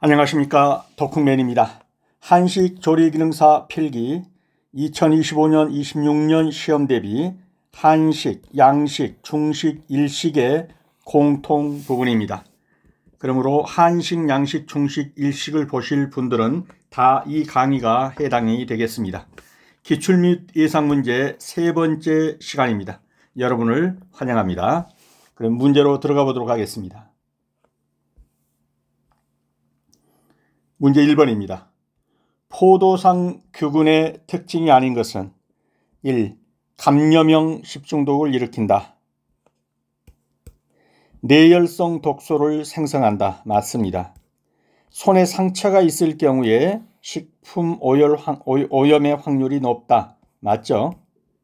안녕하십니까, 덕후맨입니다. 한식 조리기능사 필기 2025년 26년 시험 대비 한식, 양식, 중식, 일식의 공통 부분입니다. 그러므로 한식, 양식, 중식, 일식을 보실 분들은 다 이 강의가 해당이 되겠습니다. 기출 및 예상 문제 세 번째 시간입니다. 여러분을 환영합니다. 그럼 문제로 들어가 보도록 하겠습니다. 문제 1번입니다. 포도상 규근의 특징이 아닌 것은 1. 감염형 식중독을 일으킨다. 내열성 독소를 생성한다. 맞습니다. 손에 상처가 있을 경우에 식품 오염의 확률이 높다. 맞죠?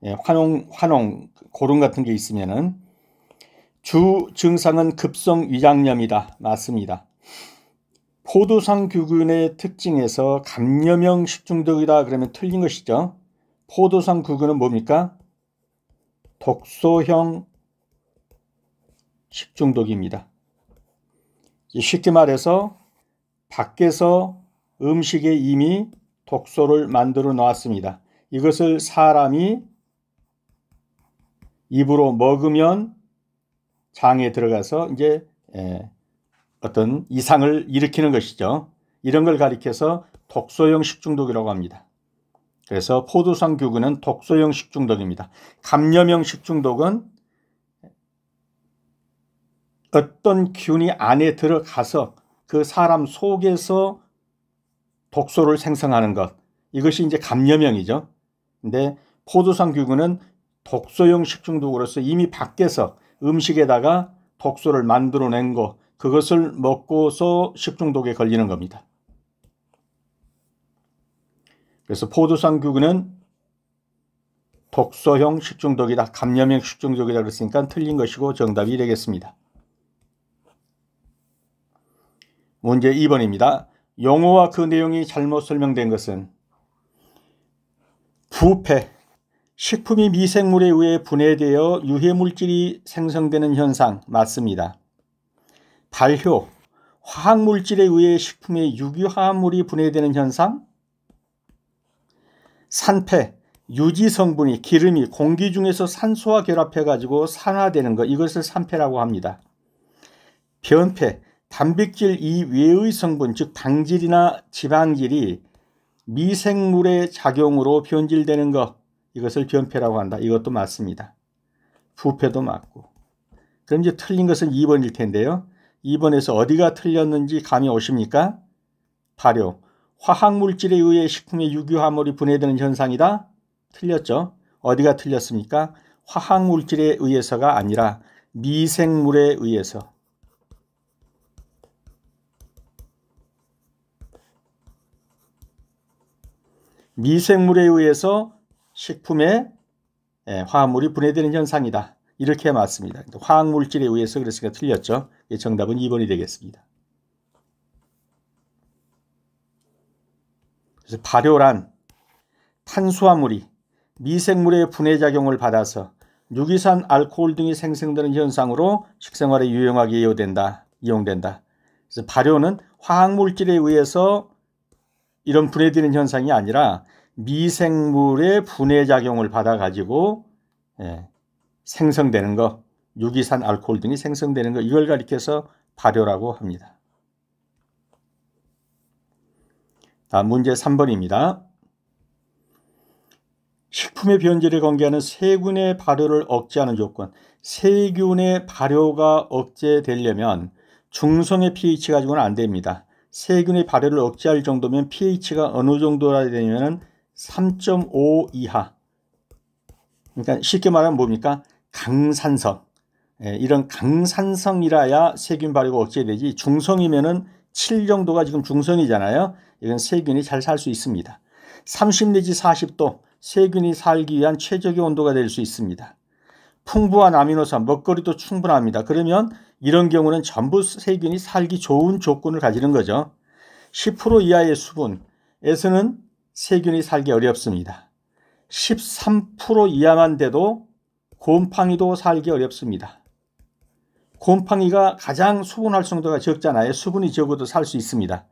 예, 환옹, 고름 같은 게 있으면은. 주 증상은 급성 위장염이다. 맞습니다. 포도상 규근의 특징에서 감염형 식중독이다 그러면 틀린 것이죠. 포도상 규근은 뭡니까? 독소형 식중독입니다. 쉽게 말해서 밖에서 음식에 이미 독소를 만들어 놓았습니다. 이것을 사람이 입으로 먹으면 장에 들어가서 이제 어떤 이상을 일으키는 것이죠. 이런 걸 가리켜서 독소형 식중독이라고 합니다. 그래서 포도상 규근은 독소형 식중독입니다. 감염형 식중독은 어떤 균이 안에 들어가서 그 사람 속에서 독소를 생성하는 것, 이것이 이제 감염형이죠. 근데 포도상 규근은 독소형 식중독으로서 이미 밖에서 음식에다가 독소를 만들어낸 거, 그것을 먹고서 식중독에 걸리는 겁니다. 그래서 포도상 규근은 독소형 식중독이다, 감염형 식중독이다 그랬으니까 틀린 것이고 정답이 되겠습니다. 문제 2번입니다. 용어와 그 내용이 잘못 설명된 것은 부패, 식품이 미생물에 의해 분해되어 유해물질이 생성되는 현상 맞습니다. 발효, 화학물질에 의해 식품의 유기화합물이 분해되는 현상. 산패, 유지성분이 기름이 공기 중에서 산소와 결합해 가지고 산화되는 것, 이것을 산패라고 합니다. 변패, 단백질 이외의 성분, 즉 당질이나 지방질이 미생물의 작용으로 변질되는 것, 이것을 변패라고 한다. 이것도 맞습니다. 부패도 맞고. 그럼 이제 틀린 것은 2번일 텐데요. 2번에서 어디가 틀렸는지 감이 오십니까? 발효, 화학물질에 의해 식품의 유기화합물이 분해되는 현상이다. 틀렸죠? 어디가 틀렸습니까? 화학물질에 의해서가 아니라 미생물에 의해서. 미생물에 의해서 식품에 화합물이 분해되는 현상이다. 이렇게 맞습니다. 화학물질에 의해서 그랬으니까 틀렸죠. 정답은 2번이 되겠습니다. 그래서 발효란 탄수화물이 미생물의 분해작용을 받아서 유기산 알코올 등이 생성되는 현상으로 식생활에 유용하게 이용된다. 그래서 발효는 화학물질에 의해서 이런 분해되는 현상이 아니라 미생물의 분해작용을 받아가지고 생성되는 것, 유기산 알코올 등이 생성되는 것, 이걸 가리켜서 발효라고 합니다. 다음 문제 3번입니다. 식품의 변질에 관계하는 세균의 발효를 억제하는 조건. 세균의 발효가 억제되려면 중성의 pH 가지고는 안 됩니다. 세균의 발효를 억제할 정도면 pH가 어느 정도라 되냐면 3.5 이하. 그러니까 쉽게 말하면 뭡니까? 강산성. 이런 강산성이라야 세균 발효가 억제되지, 중성이면은 7 정도가 지금 중성이잖아요. 이건 세균이 잘 살 수 있습니다. 30 내지 40도 세균이 살기 위한 최적의 온도가 될 수 있습니다. 풍부한 아미노산, 먹거리도 충분합니다. 그러면 이런 경우는 전부 세균이 살기 좋은 조건을 가지는 거죠. 10% 이하의 수분에서는 세균이 살기 어렵습니다. 13% 이하만 돼도 곰팡이도 살기 어렵습니다. 곰팡이가 가장 수분 활성도가 적잖아요. 수분이 적어도 살 수 있습니다.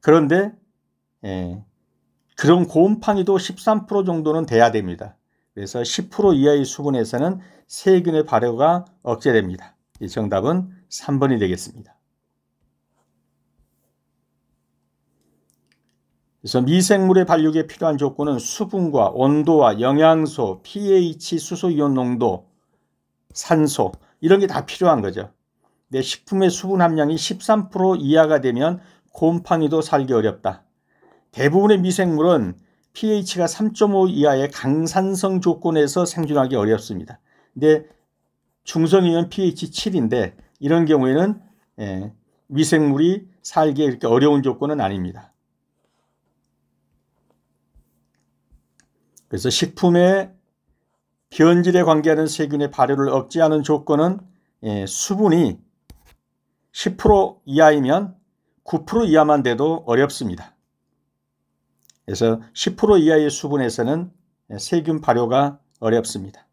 그런데 그런 곰팡이도 13% 정도는 돼야 됩니다. 그래서 10% 이하의 수분에서는 세균의 발효가 억제됩니다. 이 정답은 3번이 되겠습니다. 그래서 미생물의 발육에 필요한 조건은 수분과 온도와 영양소, pH, 수소이온 농도, 산소 이런 게 다 필요한 거죠. 내 식품의 수분 함량이 13% 이하가 되면 곰팡이도 살기 어렵다. 대부분의 미생물은 pH가 3.5 이하의 강산성 조건에서 생존하기 어렵습니다. 근데 중성이면 pH 7인데 이런 경우에는 미생물이 살기에 이렇게 어려운 조건은 아닙니다. 그래서 식품의 변질에 관계하는 세균의 발효를 억제하는 조건은 수분이 10% 이하이면 9% 이하만 돼도 어렵습니다. 그래서 10% 이하의 수분에서는 세균 발효가 어렵습니다.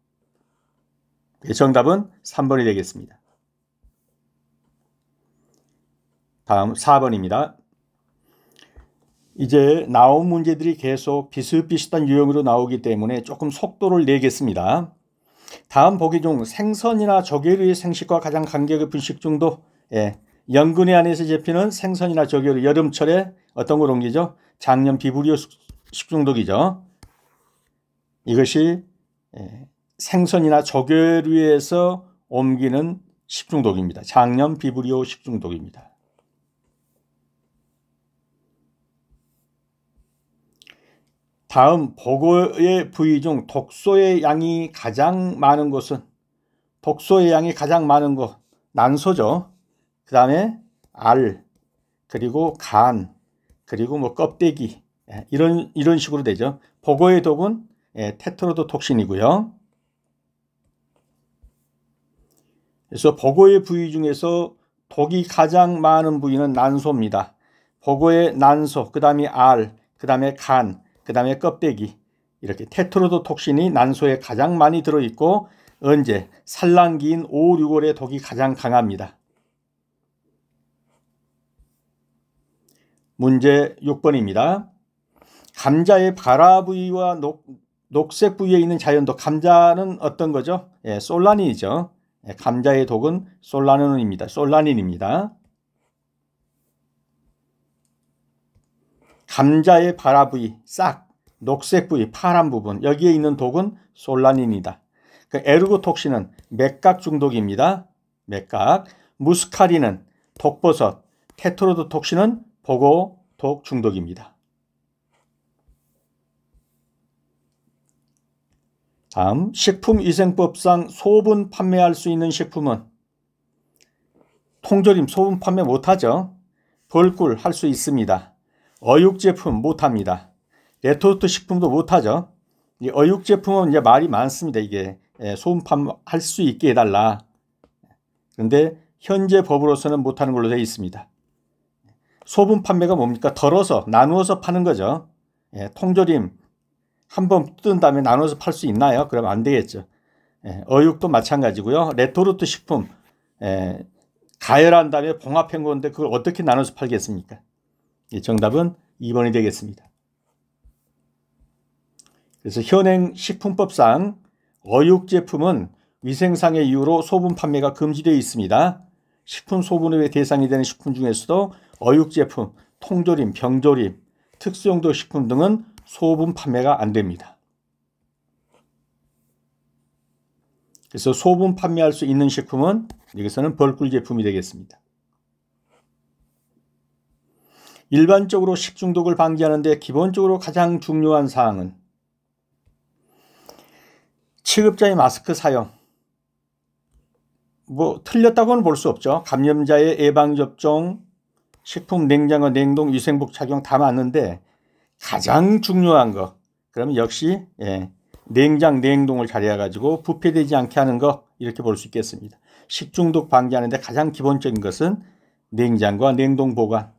정답은 3번이 되겠습니다. 다음 4번입니다. 이제 나온 문제들이 계속 비슷비슷한 유형으로 나오기 때문에 조금 속도를 내겠습니다. 다음 보기 중 생선이나 조개류의 생식과 가장 관계 깊은 식중독. 연근해 안에서 잡히는 생선이나 조개류, 여름철에 어떤 걸 옮기죠? 장염 비브리오 식중독이죠. 이것이 생선이나 조개류에서 옮기는 식중독입니다. 장염 비브리오 식중독입니다. 다음 보고의 부위 중 독소의 양이 가장 많은 곳은, 독소의 양이 가장 많은 곳, 난소죠. 그 다음에 알, 그리고 간, 그리고 뭐 껍데기, 이런 식으로 되죠. 보고의 독은 테트로도톡신이고요. 그래서 보고의 부위 중에서 독이 가장 많은 부위는 난소입니다. 보고의 난소, 그 다음에 알, 그 다음에 간, 그 다음에 껍데기, 이렇게 테트로도톡신이 난소에 가장 많이 들어있고 언제? 산란기인 5, 6월에 독이 가장 강합니다. 문제 6번입니다. 감자의 발화 부위와 녹색 부위에 있는 자연독, 감자는 어떤 거죠? 솔라닌이죠. 감자의 독은 솔라닌입니다. 감자의 발화 부위, 싹, 녹색 부위, 파란 부분, 여기에 있는 독은 솔라닌이다. 에르고톡신은 맥각 중독입니다. 맥각. 무스카린은 독버섯, 테트로도톡신은 보고 독 중독입니다. 다음, 식품위생법상 소분 판매할 수 있는 식품은 통조림 소분 판매 못하죠. 벌꿀 할 수 있습니다. 어육 제품 못합니다. 레토르트 식품도 못하죠. 이 어육 제품은 이제 말이 많습니다. 이게 소분 판매할 수 있게 해달라. 그런데 현재 법으로서는 못하는 걸로 되어 있습니다. 소분 판매가 뭡니까? 덜어서 나누어서 파는 거죠. 통조림 한번 뜯은 다음에 나눠서 팔 수 있나요? 그러면 안 되겠죠. 어육도 마찬가지고요. 레토르트 식품 가열한 다음에 봉합한 건데 그걸 어떻게 나눠서 팔겠습니까? 정답은 2번이 되겠습니다. 그래서 현행 식품법상 어육 제품은 위생상의 이유로 소분 판매가 금지되어 있습니다. 식품 소분의 대상이 되는 식품 중에서도 어육 제품, 통조림, 병조림, 특수용도 식품 등은 소분 판매가 안 됩니다. 그래서 소분 판매할 수 있는 식품은 여기서는 벌꿀 제품이 되겠습니다. 일반적으로 식중독을 방지하는 데 기본적으로 가장 중요한 사항은 취급자의 마스크 사용. 뭐 틀렸다고는 볼 수 없죠. 감염자의 예방접종, 식품 냉장고 냉동 위생복 착용 다 맞는데 가장 중요한 거 그러면 역시 냉장 냉동을 잘해 가지고 부패되지 않게 하는 거 이렇게 볼 수 있겠습니다. 식중독 방지하는 데 가장 기본적인 것은 냉장과 냉동 보관.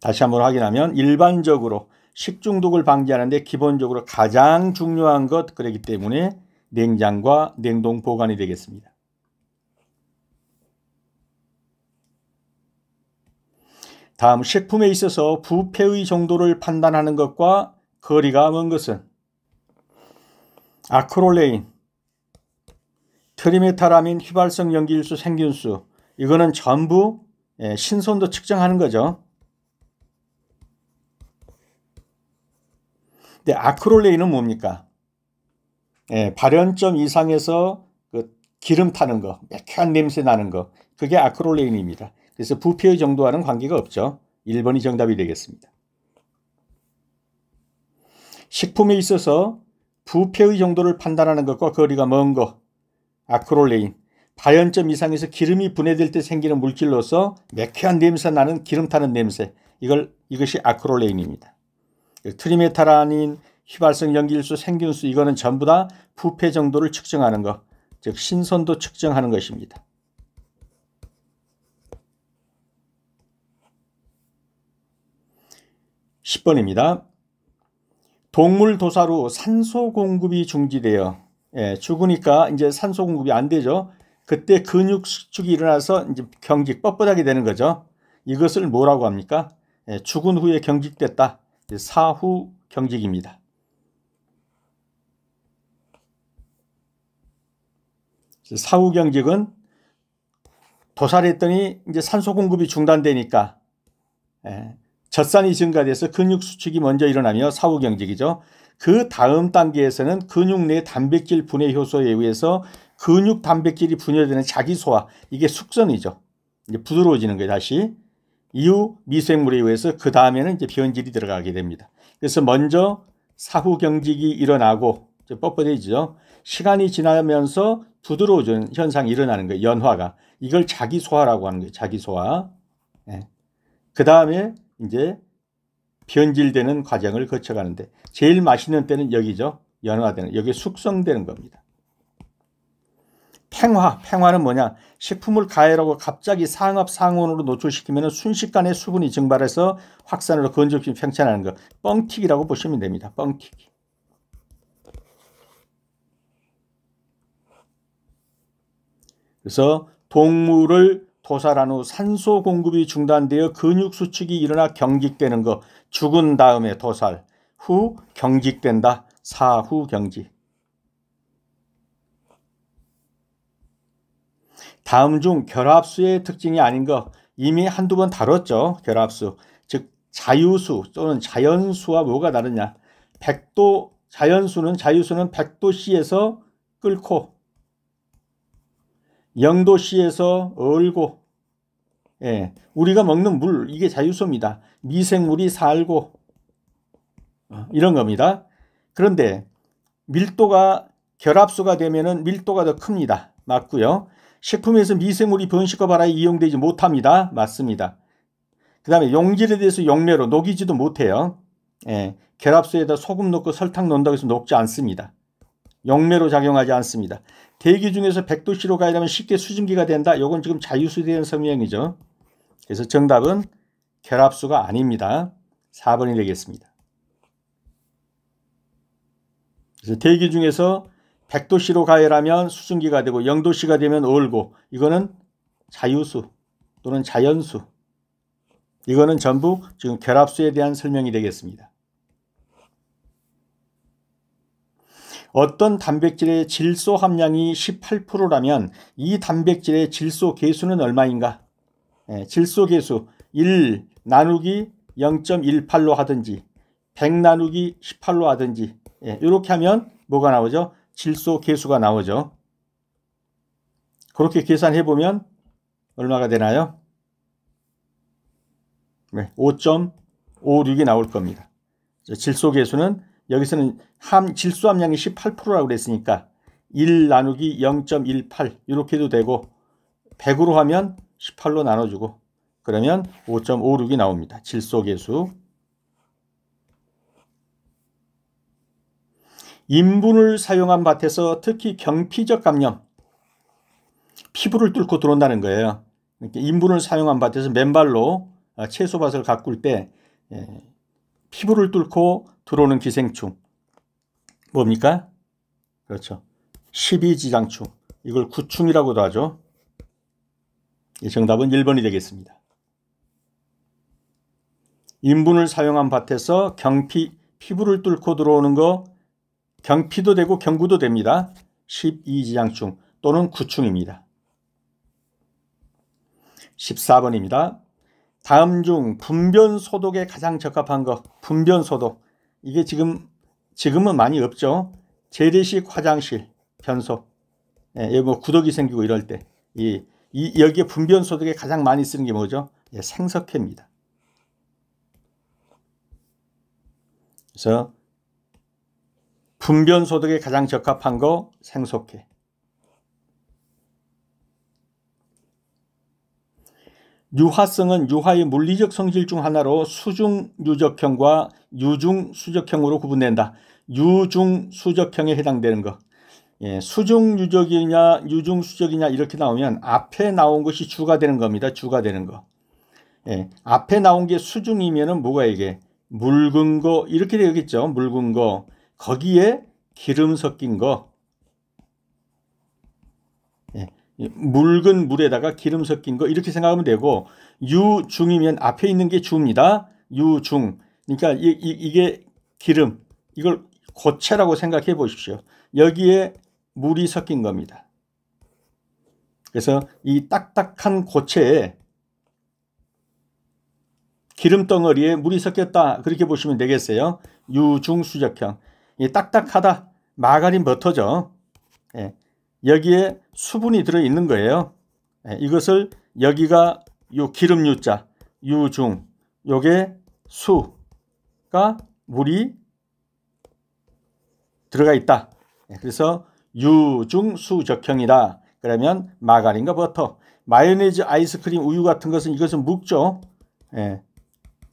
다시 한번 확인하면 일반적으로 식중독을 방지하는 데 기본적으로 가장 중요한 것 그렇기 때문에 냉장과 냉동 보관이 되겠습니다. 다음 식품에 있어서 부패의 정도를 판단하는 것과 거리가 먼 것은 아크롤레인, 트리메타라민, 휘발성 염기일수, 생균수, 이거는 전부 신선도 측정하는 거죠. 근데 아크롤레인은 뭡니까? 발연점 이상에서 그 기름 타는 거, 매캐한 냄새 나는 거, 그게 아크롤레인입니다. 그래서 부패의 정도와는 관계가 없죠. 1번이 정답이 되겠습니다. 식품에 있어서 부패의 정도를 판단하는 것과 거리가 먼 것, 아크롤레인. 발연점 이상에서 기름이 분해될 때 생기는 물질로서 매캐한 냄새 나는 기름 타는 냄새, 이것이 아크롤레인입니다. 트리메타라닌, 휘발성 염기일수, 생균수, 이거는 전부 다 부패 정도를 측정하는 것, 즉 신선도 측정하는 것입니다. 10번입니다. 동물 도사로 산소 공급이 중지되어 죽으니까 이제 산소 공급이 안 되죠. 그때 근육 수축이 일어나서 이제 경직, 뻣뻣하게 되는 거죠. 이것을 뭐라고 합니까? 죽은 후에 경직됐다. 사후 경직입니다. 사후 경직은 도살했더니 이제 산소 공급이 중단되니까 젖산이 증가돼서 근육 수축이 먼저 일어나며 사후 경직이죠. 그 다음 단계에서는 근육 내 단백질 분해 효소에 의해서 근육 단백질이 분해되는 자기 소화, 이게 숙성이죠. 이제 부드러워지는 거예요, 다시. 이후 미생물에 의해서 그 다음에는 이제 변질이 들어가게 됩니다. 그래서 먼저 사후 경직이 일어나고 뻣뻣해지죠. 시간이 지나면서 부드러워지는 현상이 일어나는 거예요, 연화가. 이걸 자기 소화라고 하는 거예요, 자기 소화. 그 다음에 이제 변질되는 과정을 거쳐가는데 제일 맛있는 때는 여기죠. 연화되는, 여기 숙성되는 겁니다. 팽화는 뭐냐? 식품을 가열하고 갑자기 상압 상온으로 노출시키면 순식간에 수분이 증발해서 확산으로 건조기 팽창하는 거, 뻥튀기라고 보시면 됩니다. 뻥튀기. 그래서 동물을 도살한 후 산소 공급이 중단되어 근육 수축이 일어나 경직되는 거, 죽은 다음에 도살, 후 경직된다. 사후 경직. 다음 중 결합수의 특징이 아닌 거 이미 한두 번 다뤘죠. 결합수. 즉 자유수 또는 자연수와 뭐가 다르냐. 자유수는 100도씨에서 끓고 0도씨에서 얼고, 우리가 먹는 물, 이게 자유수입니다. 미생물이 살고 이런 겁니다. 그런데 밀도가 결합수가 되면은 밀도가 더 큽니다. 맞고요. 식품에서 미생물이 번식과 발화에 이용되지 못합니다. 맞습니다. 그 다음에 용질에 대해서 용매로 녹이지도 못해요. 결합수에다 소금 넣고 설탕 넣는다고 해서 녹지 않습니다. 용매로 작용하지 않습니다. 대기 중에서 100도씨로 가려면 쉽게 수증기가 된다. 이건 지금 자유수에 대한 설명이죠. 그래서 정답은 결합수가 아닙니다. 4번이 되겠습니다. 그래서 대기 중에서 100도씨로 가열하면 수증기가 되고 0도씨가 되면 얼고, 이거는 자유수 또는 자연수. 이거는 전부 지금 결합수에 대한 설명이 되겠습니다. 어떤 단백질의 질소 함량이 18%라면 이 단백질의 질소 계수는 얼마인가? 질소 계수 1 나누기 0.18로 하든지 100 나누기 18로 하든지 이렇게 하면 뭐가 나오죠? 질소 계수가 나오죠. 그렇게 계산해 보면 얼마가 되나요? 5.56이 나올 겁니다. 질소 계수는 여기서는 질소 함량이 18%라고 그랬으니까 1 나누기 0.18 이렇게 해도 되고 100으로 하면 18로 나눠주고 그러면 5.56이 나옵니다. 질소 계수. 인분을 사용한 밭에서 특히 경피적 감염, 피부를 뚫고 들어온다는 거예요. 인분을 사용한 밭에서 맨발로 채소밭을 가꿀 때 피부를 뚫고 들어오는 기생충 뭡니까? 그렇죠. 십이지장충, 이걸 구충이라고도 하죠. 정답은 1번이 되겠습니다. 인분을 사용한 밭에서 피부를 뚫고 들어오는 거 경피도 되고 경구도 됩니다. 12지장충 또는 구충입니다. 14번입니다. 다음 중 분변 소독에 가장 적합한 거, 분변 소독. 이게 지금은 많이 없죠. 재래식 화장실 변소. 예, 뭐 구더기 생기고 이럴 때. 여기에 분변 소독에 가장 많이 쓰는 게 뭐죠? 예, 생석회입니다. 그래서 분변 소독에 가장 적합한 거 생석회. 유화성은 유화의 물리적 성질 중 하나로 수중유적형과 유중수적형으로 구분된다. 유중수적형에 해당되는 것. 예, 수중유적이냐 유중수적이냐 이렇게 나오면 앞에 나온 것이 주가 되는 겁니다. 주가 되는 거. 예, 앞에 나온 게 수중이면은 뭐가 이게 묽은 거 이렇게 되겠죠. 묽은 거. 거기에 기름 섞인 거. 예, 묽은 물에다가 기름 섞인 거 이렇게 생각하면 되고, 유중이면 앞에 있는 게 주입니다. 유중. 그러니까 이게 기름. 이걸 고체라고 생각해 보십시오. 여기에 물이 섞인 겁니다. 그래서 이 딱딱한 고체에 기름 덩어리에 물이 섞였다. 그렇게 보시면 되겠어요. 유중수적형. 이 딱딱하다. 마가린 버터죠. 예. 여기에 수분이 들어있는 거예요. 예. 이것을 여기가 요 기름 유자, 유중, 요게 수가 물이 들어가 있다. 예. 그래서 유중수적형이다. 그러면 마가린과 버터, 마요네즈, 아이스크림, 우유 같은 것은 이것은 묵죠. 예.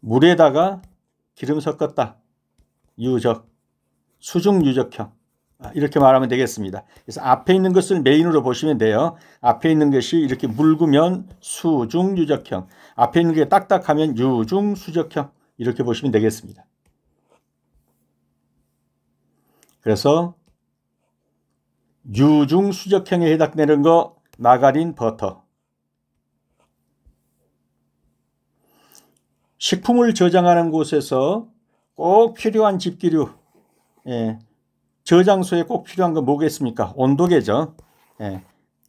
물에다가 기름 섞었다. 유적, 수중유적형. 이렇게 말하면 되겠습니다. 그래서 앞에 있는 것을 메인으로 보시면 돼요. 앞에 있는 것이 이렇게 묽으면 수중유적형, 앞에 있는 게 딱딱하면 유중수적형, 이렇게 보시면 되겠습니다. 그래서 유중수적형에 해당되는 거 마가린, 버터. 식품을 저장하는 곳에서 꼭 필요한 집기류, 예, 저장소에 꼭 필요한 건 뭐겠습니까? 온도계죠. 예,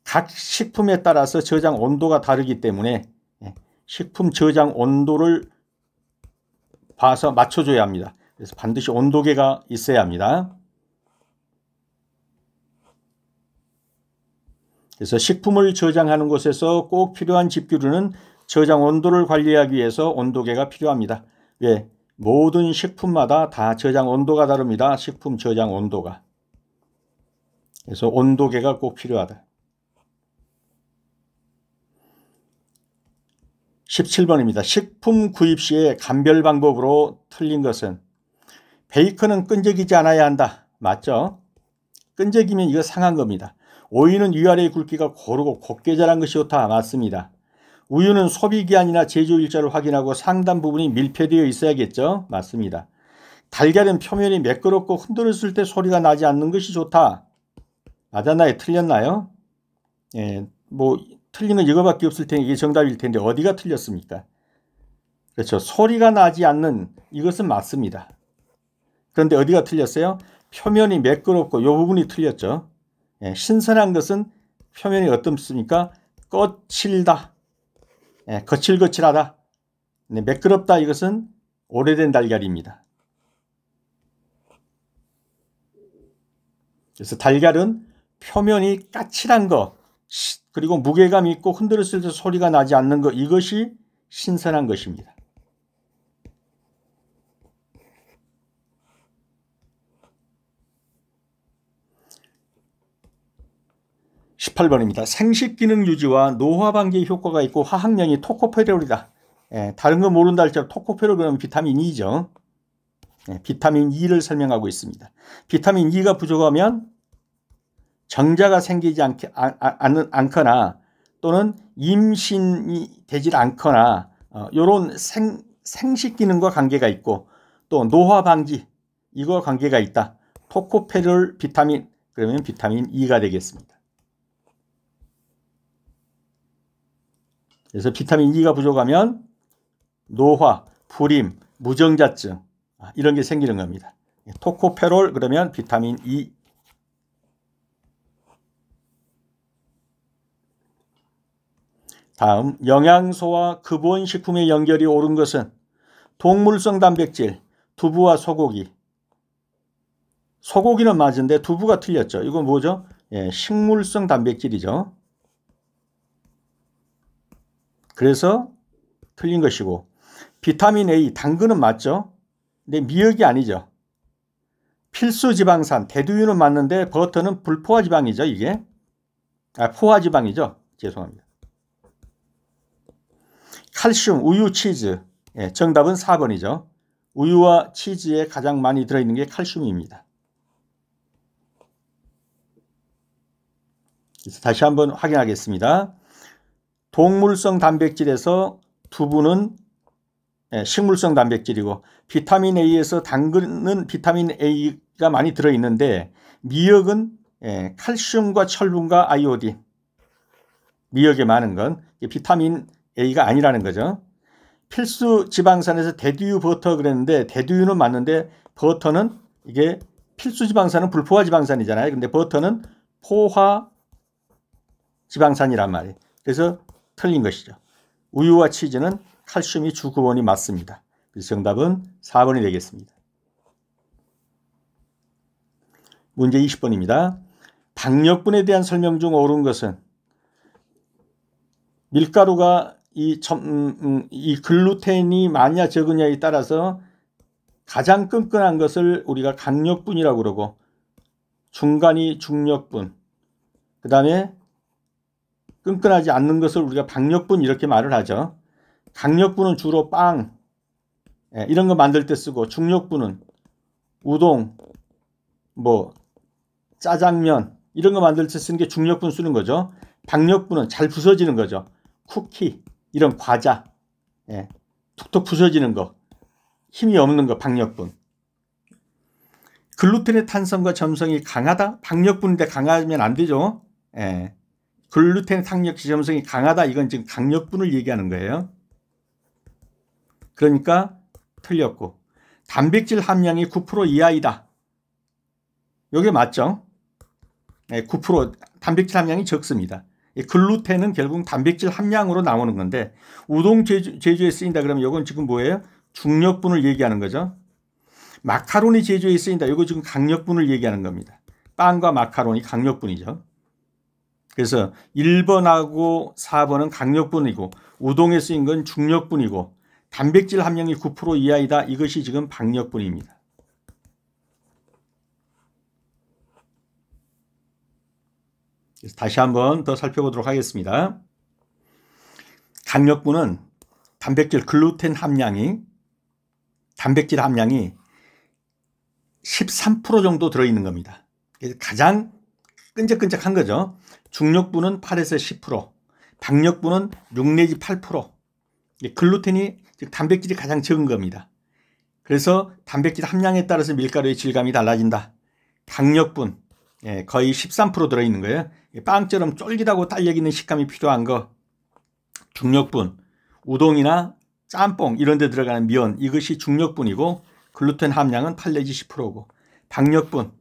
각 식품에 따라서 저장 온도가 다르기 때문에 예, 식품 저장 온도를 봐서 맞춰줘야 합니다. 그래서 반드시 온도계가 있어야 합니다. 그래서 식품을 저장하는 곳에서 꼭 필요한 집기류는 저장 온도를 관리하기 위해서 온도계가 필요합니다. 예, 모든 식품마다 다 저장 온도가 다릅니다. 식품 저장 온도가. 그래서 온도계가 꼭 필요하다. 17번입니다. 식품 구입 시에 감별 방법으로 틀린 것은, 베이컨은 끈적이지 않아야 한다. 맞죠? 끈적이면 이거 상한 겁니다. 오이는 위아래의 굵기가 고르고 곱게 자란 것이 좋다. 맞습니다. 우유는 소비기한이나 제조일자를 확인하고 상단 부분이 밀폐되어 있어야겠죠. 맞습니다. 달걀은 표면이 매끄럽고 흔들었을 때 소리가 나지 않는 것이 좋다. 맞았나요? 틀렸나요? 예, 뭐 틀린 건 이거밖에 없을 테니 이게 정답일 텐데 어디가 틀렸습니까? 그렇죠. 소리가 나지 않는, 이것은 맞습니다. 그런데 어디가 틀렸어요? 표면이 매끄럽고 이 부분이 틀렸죠. 예, 신선한 것은 표면이 어떻습니까? 거칠다. 예, 거칠거칠하다. 네, 매끄럽다. 이것은 오래된 달걀입니다. 그래서 달걀은 표면이 까칠한 거, 그리고 무게감 있고 흔들었을 때 소리가 나지 않는 것, 이것이 신선한 것입니다. 18번입니다. 생식기능 유지와 노화 방지에 효과가 있고 화학명이 토코페롤이다. 예, 다른 거 모른다 할지라도 토코페롤 그러면 비타민 E죠. 예, 비타민 E를 설명하고 있습니다. 비타민 E가 부족하면 정자가 생기지 않거나 또는 임신이 되질 않거나 이런 생식기능과 관계가 있고, 또 노화 방지, 이거 관계가 있다. 토코페롤 비타민, 그러면 비타민 E가 되겠습니다. 그래서 비타민 E가 부족하면 노화, 불임, 무정자증 이런 게 생기는 겁니다. 토코페롤 그러면 비타민 E. 다음 영양소와 근본식품의 연결이 옳은 것은 동물성 단백질, 두부와 소고기. 소고기는 맞은데 두부가 틀렸죠. 이건 뭐죠? 식물성 단백질이죠. 그래서 틀린 것이고, 비타민 A, 당근은 맞죠? 근데 미역이 아니죠. 필수 지방산, 대두유는 맞는데 버터는 불포화 지방이죠. 이게 포화 지방이죠. 죄송합니다. 칼슘, 우유, 치즈. 정답은 4번이죠. 우유와 치즈에 가장 많이 들어있는 게 칼슘입니다. 다시 한번 확인하겠습니다. 동물성 단백질에서 두부는 식물성 단백질이고, 비타민 A에서 당근은 비타민 A가 많이 들어있는데, 미역은 칼슘과 철분과 아이오딘, 미역에 많은 건 비타민 A가 아니라는 거죠. 필수 지방산에서 대두유, 버터 그랬는데 대두유는 맞는데 버터는 이게 필수 지방산은 불포화 지방산이잖아요. 근데 버터는 포화 지방산이란 말이에요. 그래서 틀린 것이죠. 우유와 치즈는 칼슘이 주 근원이 맞습니다. 그래서 정답은 4번이 되겠습니다. 문제 20번입니다. 박력분에 대한 설명 중 옳은 것은 밀가루가 이 글루텐이 많냐 적으냐에 따라서 가장 끈끈한 것을 우리가 강력분이라고 그러고, 중간이 중력분, 그 다음에 끈끈하지 않는 것을 우리가 박력분 이렇게 말을 하죠. 강력분은 주로 빵 이런 거 만들 때 쓰고, 중력분은 우동, 짜장면 이런 거 만들 때 쓰는 게 중력분 쓰는 거죠. 박력분은 잘 부서지는 거죠. 쿠키 이런 과자 툭툭 부서지는 거, 힘이 없는 거 박력분. 글루텐의 탄성과 점성이 강하다? 박력분인데 강하면 안 되죠. 글루텐의 탄력 점성이 강하다, 이건 지금 강력분을 얘기하는 거예요. 그러니까 틀렸고, 단백질 함량이 9% 이하이다. 이게 맞죠? 9% 단백질 함량이 적습니다. 글루텐은 결국 단백질 함량으로 나오는 건데, 우동 제조에 쓰인다 그러면 이건 지금 뭐예요? 중력분을 얘기하는 거죠. 마카로니 제조에 쓰인다, 이거 지금 강력분을 얘기하는 겁니다. 빵과 마카로니 강력분이죠. 그래서 1번하고 4번은 강력분이고, 우동에 쓰인 건 중력분이고, 단백질 함량이 9% 이하이다, 이것이 지금 박력분입니다. 그래서 다시 한번 더 살펴보도록 하겠습니다. 강력분은 글루텐 함량이, 단백질 함량이 13% 정도 들어있는 겁니다. 그래서 가장 끈적끈적한 거죠. 중력분은 8에서 10%, 박력분은 6 내지 8%. 글루텐이, 즉 단백질이 가장 적은 겁니다. 그래서 단백질 함량에 따라서 밀가루의 질감이 달라진다. 박력분 거의 13% 들어있는 거예요. 빵처럼 쫄깃하고 탄력 있는 식감이 필요한 거, 중력분, 우동이나 짬뽕 이런 데 들어가는 면, 이것이 중력분이고, 글루텐 함량은 8 내지 10%고, 박력분,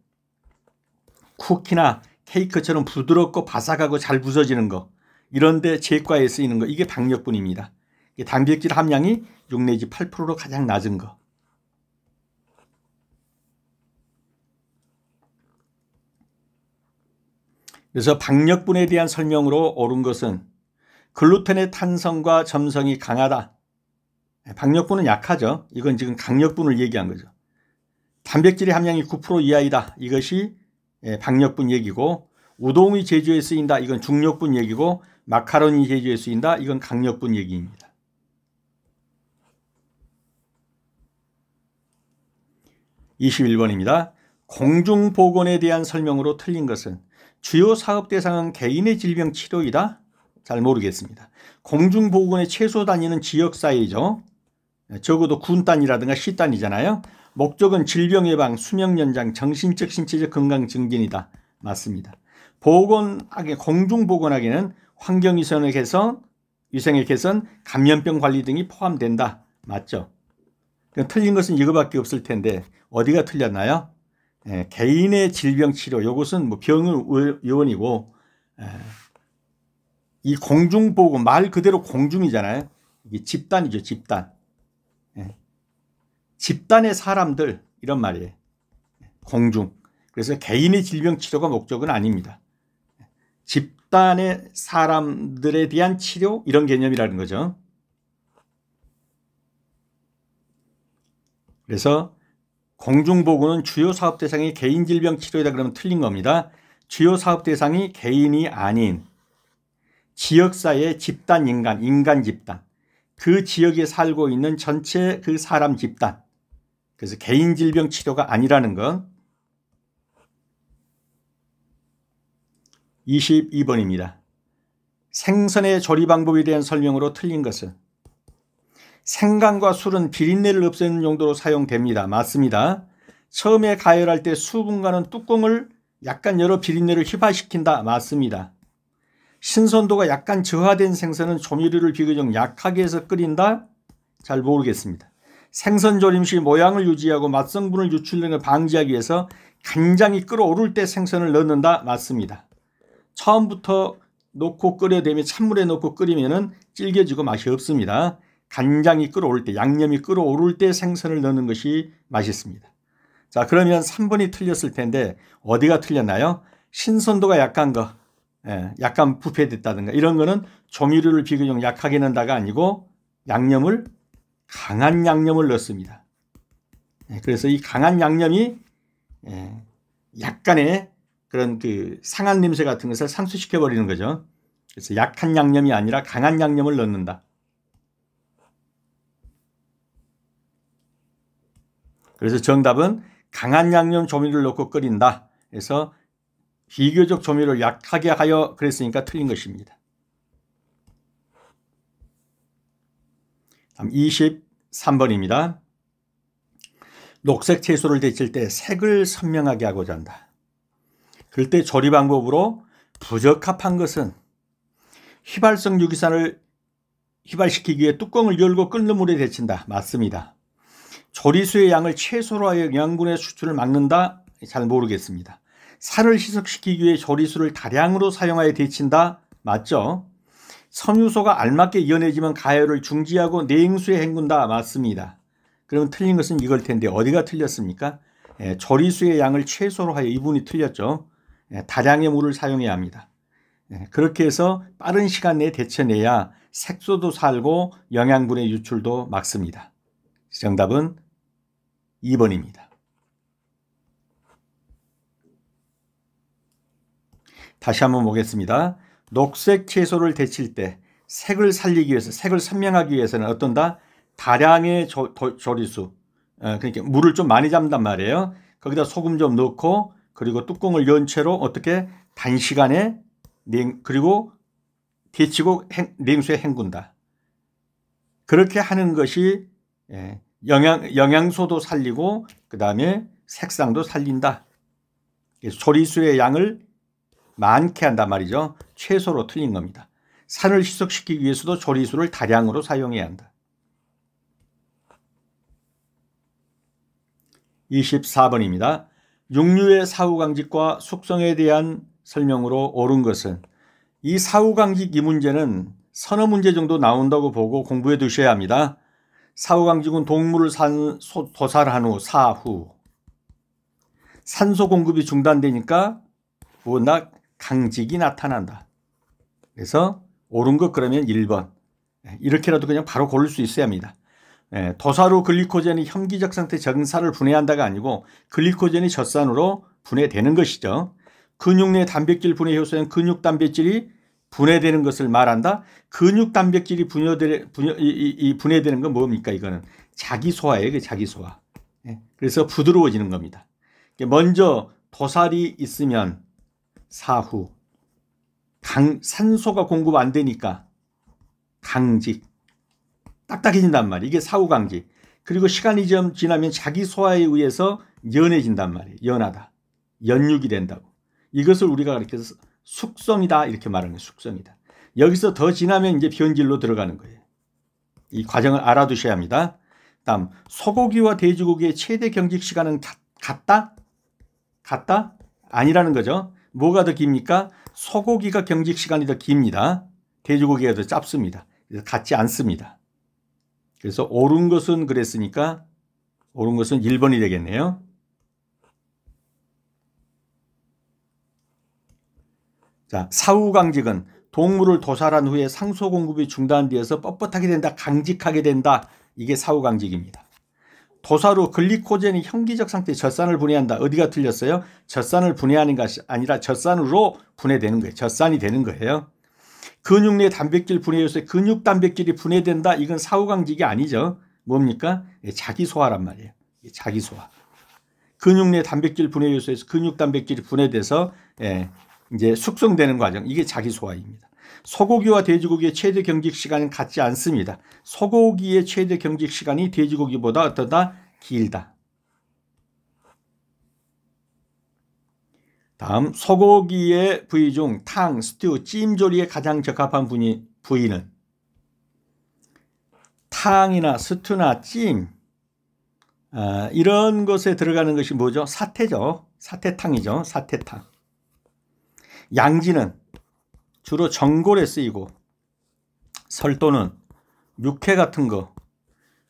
쿠키나 케이크처럼 부드럽고 바삭하고 잘 부서지는 거, 이런 데 제과에 쓰이는 거, 이게 박력분입니다. 단백질 함량이 6 내지 8%로 가장 낮은 거. 그래서 박력분에 대한 설명으로 옳은 것은 글루텐의 탄성과 점성이 강하다. 박력분은 약하죠. 이건 지금 강력분을 얘기한 거죠. 단백질의 함량이 9% 이하이다. 이것이 박력분 얘기고, 우동이 제조에 쓰인다. 이건 중력분 얘기고, 마카로니 제조에 쓰인다. 이건 강력분 얘기입니다. (21번입니다) 공중보건에 대한 설명으로 틀린 것은 주요 사업 대상은 개인의 질병 치료이다? 잘 모르겠습니다. 공중보건의 최소 단위는 지역사회죠. 적어도 군 단위라든가 시 단위잖아요. 목적은 질병 예방, 수명 연장, 정신적, 신체적 건강 증진이다. 맞습니다. 공중보건학에는 환경위생의 개선, 감염병 관리 등이 포함된다. 맞죠? 틀린 것은 이거밖에 없을 텐데 어디가 틀렸나요? 개인의 질병 치료, 이것은 뭐 병은 의원이고, 이 공중보고 말 그대로 공중이잖아요. 이게 집단이죠, 집단. 집단의 사람들, 이런 말이에요. 공중. 그래서 개인의 질병 치료가 목적은 아닙니다. 집단의 사람들에 대한 치료, 이런 개념이라는 거죠. 그래서 공중보고는 주요 사업 대상이 개인 질병 치료이다 그러면 틀린 겁니다. 주요 사업 대상이 개인이 아닌 지역사회 집단 인간 집단, 그 지역에 살고 있는 전체 그 사람 집단, 그래서 개인 질병 치료가 아니라는 건 22번입니다. 생선의 조리 방법에 대한 설명으로 틀린 것은 생강과 술은 비린내를 없애는 용도로 사용됩니다. 맞습니다. 처음에 가열할 때 수분과는 뚜껑을 약간 열어 비린내를 휘발시킨다. 맞습니다. 신선도가 약간 저하된 생선은 조미료를 비교적 약하게 해서 끓인다. 잘 모르겠습니다. 생선 조림 시 모양을 유지하고 맛성분을 유출되는 걸 방지하기 위해서 간장이 끓어오를 때 생선을 넣는다. 맞습니다. 처음부터 넣고 끓여대면 찬물에 넣고 끓이면 질겨지고 맛이 없습니다. 간장이 끓어오를 때, 양념이 끓어오를 때 생선을 넣는 것이 맛있습니다. 자, 그러면 3번이 틀렸을 텐데 어디가 틀렸나요? 신선도가 약한 거, 약간 부패됐다든가 이런 거는 조미료를 비교적 약하게 넣는다가 아니고 양념을, 강한 양념을 넣습니다. 그래서 이 강한 양념이 약간의 그런 그 상한 냄새 같은 것을 상수시켜 버리는 거죠. 그래서 약한 양념이 아니라 강한 양념을 넣는다. 그래서 정답은 강한 양념 조미료를 넣고 끓인다. 그래서 비교적 조미료를 약하게 하여 그랬으니까 틀린 것입니다. 23번입니다. 녹색 채소를 데칠 때 색을 선명하게 하고자 한다. 그럴 때 조리 방법으로 부적합한 것은 휘발성 유기산을 휘발시키기 위해 뚜껑을 열고 끓는 물에 데친다. 맞습니다. 조리수의 양을 최소로 하여 영양분의 수출을 막는다. 잘 모르겠습니다. 살을 희석시키기 위해 조리수를 다량으로 사용하여 데친다. 맞죠? 섬유소가 알맞게 이어내지면 가열을 중지하고 냉수에 헹군다. 맞습니다. 그러면 틀린 것은 이걸 텐데 어디가 틀렸습니까? 조리수의 양을 최소로 하여, 이분이 틀렸죠. 다량의 물을 사용해야 합니다. 그렇게 해서 빠른 시간 내에 데쳐내야 색소도 살고 영양분의 유출도 막습니다. 정답은 2번입니다. 다시 한번 보겠습니다. 녹색 채소를 데칠 때 색을 살리기 위해서, 색을 선명하기 위해서는 어떤다? 다량의 조리수, 그러니까 물을 좀 많이 잡는단 말이에요. 거기다 소금 좀 넣고 그리고 뚜껑을 연 채로 어떻게 단시간에 그리고 데치고 냉수에 헹군다. 그렇게 하는 것이 영양소도 살리고 그 다음에 색상도 살린다. 조리수의 양을 많게 한단 말이죠. 최소로 틀린 겁니다. 산을 희석시키기 위해서도 조리수를 다량으로 사용해야 한다. 24번입니다. 육류의 사후강직과 숙성에 대한 설명으로 옳은 것은, 이 사후강직 이 문제는 서너 문제 정도 나온다고 보고 공부해 두셔야 합니다. 사후강직은 동물을 도살한 후 사후 산소 공급이 중단되니까 워낙 강직이 나타난다. 그래서 옳은 것 그러면 1번. 이렇게라도 그냥 바로 고를 수 있어야 합니다. 도살 후 글리코젠이 혐기적 상태 정사를 분해한다가 아니고 글리코젠이 젖산으로 분해되는 것이죠. 근육 내 단백질 분해 효소인 근육 단백질이 분해되는 것을 말한다. 근육 단백질이 분해되는 건 뭡니까? 이거는 자기소화예요. 자기소화. 그래서 부드러워지는 겁니다. 먼저 도살이 있으면 사후 산소가 공급 안 되니까 강직, 딱딱해진단 말이에요. 이게 사후강직. 그리고 시간이 좀 지나면 자기 소화에 의해서 연해진단 말이에요. 연하다. 연육이 된다고. 이것을 우리가 가르쳐서 숙성이다 이렇게 말하는 거예요. 숙성이다. 여기서 더 지나면 이제 변질로 들어가는 거예요. 이 과정을 알아두셔야 합니다. 다음 소고기와 돼지고기의 최대 경직 시간은 같다? 같다? 아니라는 거죠. 뭐가 더 깁니까? 소고기가 경직 시간이 더 깁니다. 돼지고기가 더 짧습니다. 그래서 같지 않습니다. 그래서 옳은 것은 그랬으니까 옳은 것은 1번이 되겠네요. 자, 사후강직은 동물을 도살한 후에 상소 공급이 중단되어서 뻣뻣하게 된다, 강직하게 된다. 이게 사후강직입니다. 도살 후 글리코젠이 형기적 상태에 젖산을 분해한다. 어디가 틀렸어요? 젖산을 분해하는 것이 아니라 젖산으로 분해되는 거예요. 젖산이 되는 거예요. 근육 내 단백질 분해 요소에 근육 단백질이 분해된다. 이건 사후강직이 아니죠. 뭡니까? 자기 소화란 말이에요. 자기 소화. 근육 내 단백질 분해 요소에서 근육 단백질이 분해돼서 이제 숙성되는 과정. 이게 자기 소화입니다. 소고기와 돼지고기의 최대 경직 시간은 같지 않습니다. 소고기의 최대 경직 시간이 돼지고기보다 어떠다? 길다. 다음 소고기의 부위 중 탕, 스튜, 찜 조리에 가장 적합한 부위는 탕이나 스튜나 찜 이런 것에 들어가는 것이 뭐죠? 사태죠. 사태탕이죠. 사태탕. 양지는 주로 전골에 쓰이고 설도는 육회 같은 거,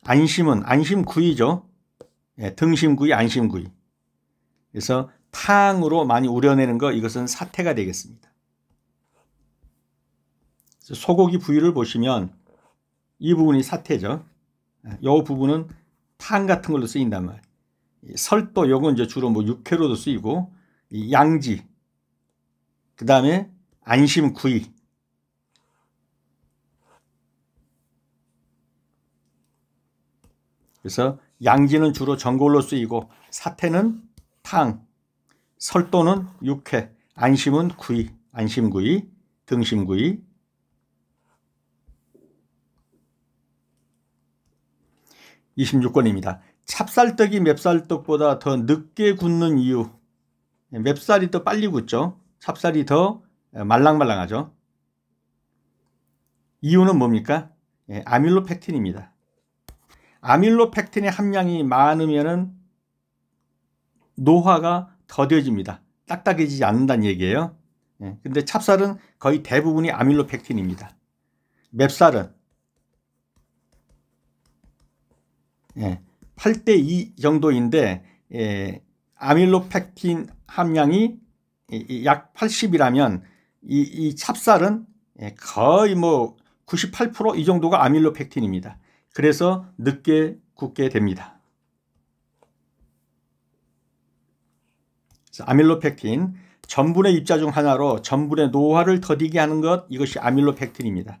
안심은 안심구이죠. 등심구이, 안심구이. 그래서 탕으로 많이 우려내는 거 이것은 사태가 되겠습니다. 소고기 부위를 보시면 이 부분이 사태죠. 이 부분은 탕 같은 걸로 쓰인단 말이에요. 설도 요건 이제 주로 뭐 육회로도 쓰이고 양지 그 다음에 안심구이 그래서 양지는 주로 전골로 쓰이고 사태는 탕, 설도는 육회, 안심은 구이, 안심구이, 등심구이. 26번입니다. 찹쌀떡이 맵쌀떡보다 더 늦게 굳는 이유. 맵쌀이 더 빨리 굳죠. 찹쌀이 더 말랑말랑하죠. 이유는 뭡니까? 아밀로펙틴입니다. 아밀로펙틴의 함량이 많으면 노화가 더뎌집니다. 딱딱해지지 않는다는 얘기예요. 근데 찹쌀은 거의 대부분이 아밀로펙틴입니다. 맵쌀은 8:2 정도인데 아밀로펙틴 함량이 약 80이라면 이 찹쌀은 거의 뭐 98% 이 정도가 아밀로펙틴입니다. 그래서 늦게 굳게 됩니다. 아밀로펙틴, 전분의 입자 중 하나로 전분의 노화를 더디게 하는 것, 이것이 아밀로펙틴입니다.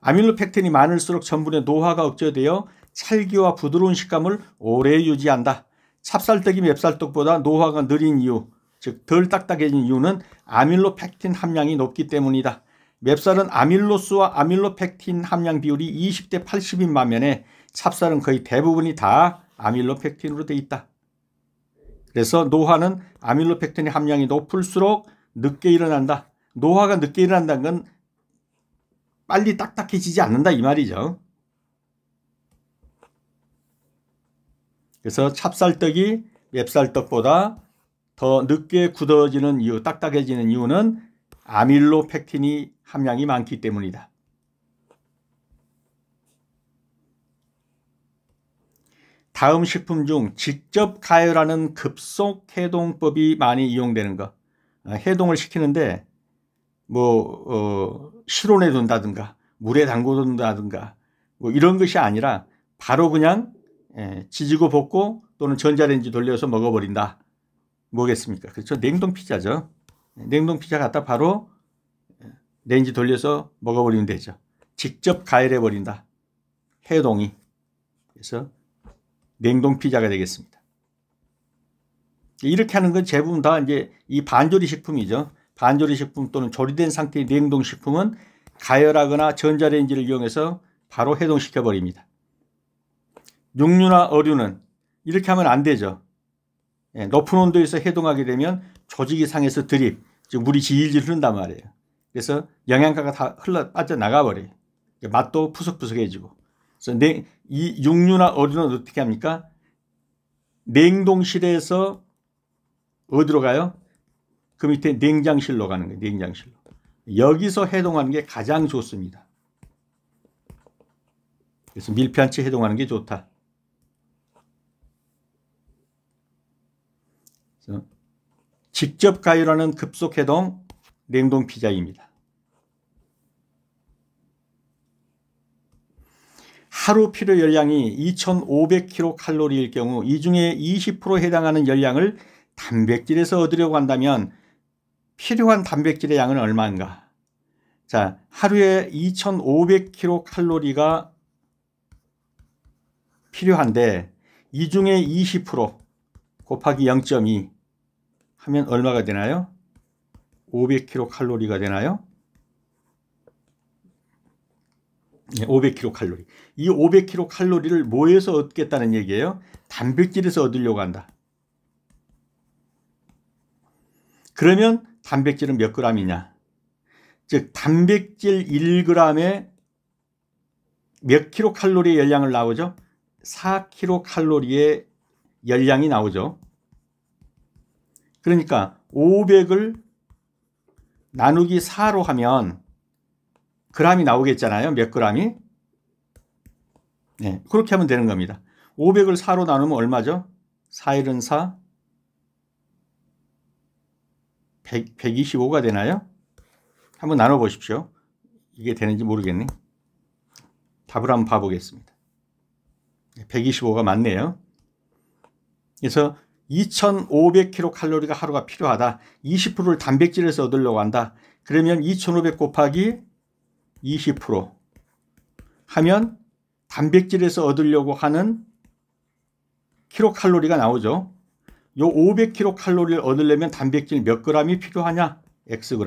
아밀로펙틴이 많을수록 전분의 노화가 억제되어 찰기와 부드러운 식감을 오래 유지한다. 찹쌀떡이 맵쌀떡보다 노화가 느린 이유, 즉 덜 딱딱해진 이유는 아밀로펙틴 함량이 높기 때문이다. 맵쌀은 아밀로스와 아밀로펙틴 함량 비율이 20대 80인 반면에 찹쌀은 거의 대부분이 다 아밀로펙틴으로 되어 있다. 그래서 노화는 아밀로펙틴의 함량이 높을수록 늦게 일어난다. 노화가 늦게 일어난다는 건 빨리 딱딱해지지 않는다 이 말이죠. 그래서 찹쌀떡이 맵쌀떡보다 더 늦게 굳어지는 이유, 딱딱해지는 이유는 아밀로펙틴이 함량이 많기 때문이다. 다음 식품 중 직접 가열하는 급속 해동법이 많이 이용되는 것. 해동을 시키는데 실온에 둔다든가 물에 담궈둔다든가 뭐 이런 것이 아니라 바로 그냥 지지고 볶고 또는 전자레인지 돌려서 먹어버린다. 뭐겠습니까? 그렇죠? 냉동 피자죠. 냉동 피자 갖다 바로 레인지 돌려서 먹어버리면 되죠. 직접 가열해 버린다. 해동이. 그래서 냉동 피자가 되겠습니다. 이렇게 하는 건 대부분 다 이제 이 반조리 식품이죠. 반조리 식품 또는 조리된 상태의 냉동 식품은 가열하거나 전자레인지를 이용해서 바로 해동시켜 버립니다. 육류나 어류는 이렇게 하면 안 되죠. 높은 온도에서 해동하게 되면 조직이 상해서 드립, 즉 물이 질질 흐른단 말이에요. 그래서 영양가가 다 빠져나가 버려요. 맛도 푸석푸석해지고. 그래서 이 육류나 어류는 어떻게 합니까? 냉동실에서 어디로 가요? 그 밑에 냉장실로 가는 거예요. 냉장실로. 여기서 해동하는 게 가장 좋습니다. 그래서 밀폐한 채 해동하는 게 좋다. 그래서 직접 가열하는 급속 해동 냉동 피자입니다. 하루 필요 열량이 2,500kcal일 경우 이 중에 20% 해당하는 열량을 단백질에서 얻으려고 한다면 필요한 단백질의 양은 얼마인가? 자, 하루에 2,500kcal가 필요한데 이 중에 20% 곱하기 0.2 하면 얼마가 되나요? 500kcal가 되나요? 네, 500kcal. 이 500kcal를 뭐에서 얻겠다는 얘기예요? 단백질에서 얻으려고 한다. 그러면 단백질은 몇 g이냐? 즉 단백질 1g에 몇 kcal의 열량을 나오죠? 4kcal의 열량이 나오죠. 그러니까 500을 나누기 4로 하면 g이 나오겠잖아요. 몇 g이? 네, 그렇게 하면 되는 겁니다. 500을 4로 나누면 얼마죠? 4일은 4, 125가 되나요? 한번 나눠보십시오. 이게 되는지 모르겠네. 답을 한번 봐보겠습니다. 125가 맞네요. 그래서 2,500kcal가 하루가 필요하다. 20%를 단백질에서 얻으려고 한다. 그러면 2,500 곱하기 20% 하면 단백질에서 얻으려고 하는 킬로칼로리가 나오죠. 요 500kcal를 얻으려면 단백질 몇 g이 필요하냐? Xg.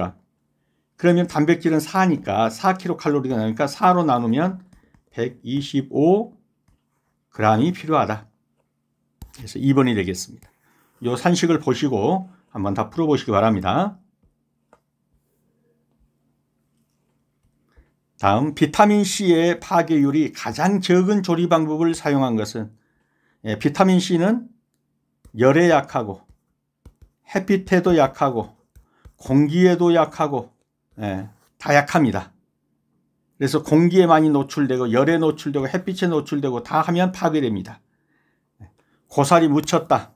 그러면 단백질은 4니까 4kcal가 나오니까 4로 나누면 125g이 필요하다. 그래서 2번이 되겠습니다. 요 산식을 보시고 한번 다 풀어보시기 바랍니다. 다음 비타민C의 파괴율이 가장 적은 조리 방법을 사용한 것은 비타민C는 열에 약하고 햇빛에도 약하고 공기에도 약하고 다 약합니다. 그래서 공기에 많이 노출되고 열에 노출되고 햇빛에 노출되고 다 하면 파괴됩니다. 고사리 묻혔다.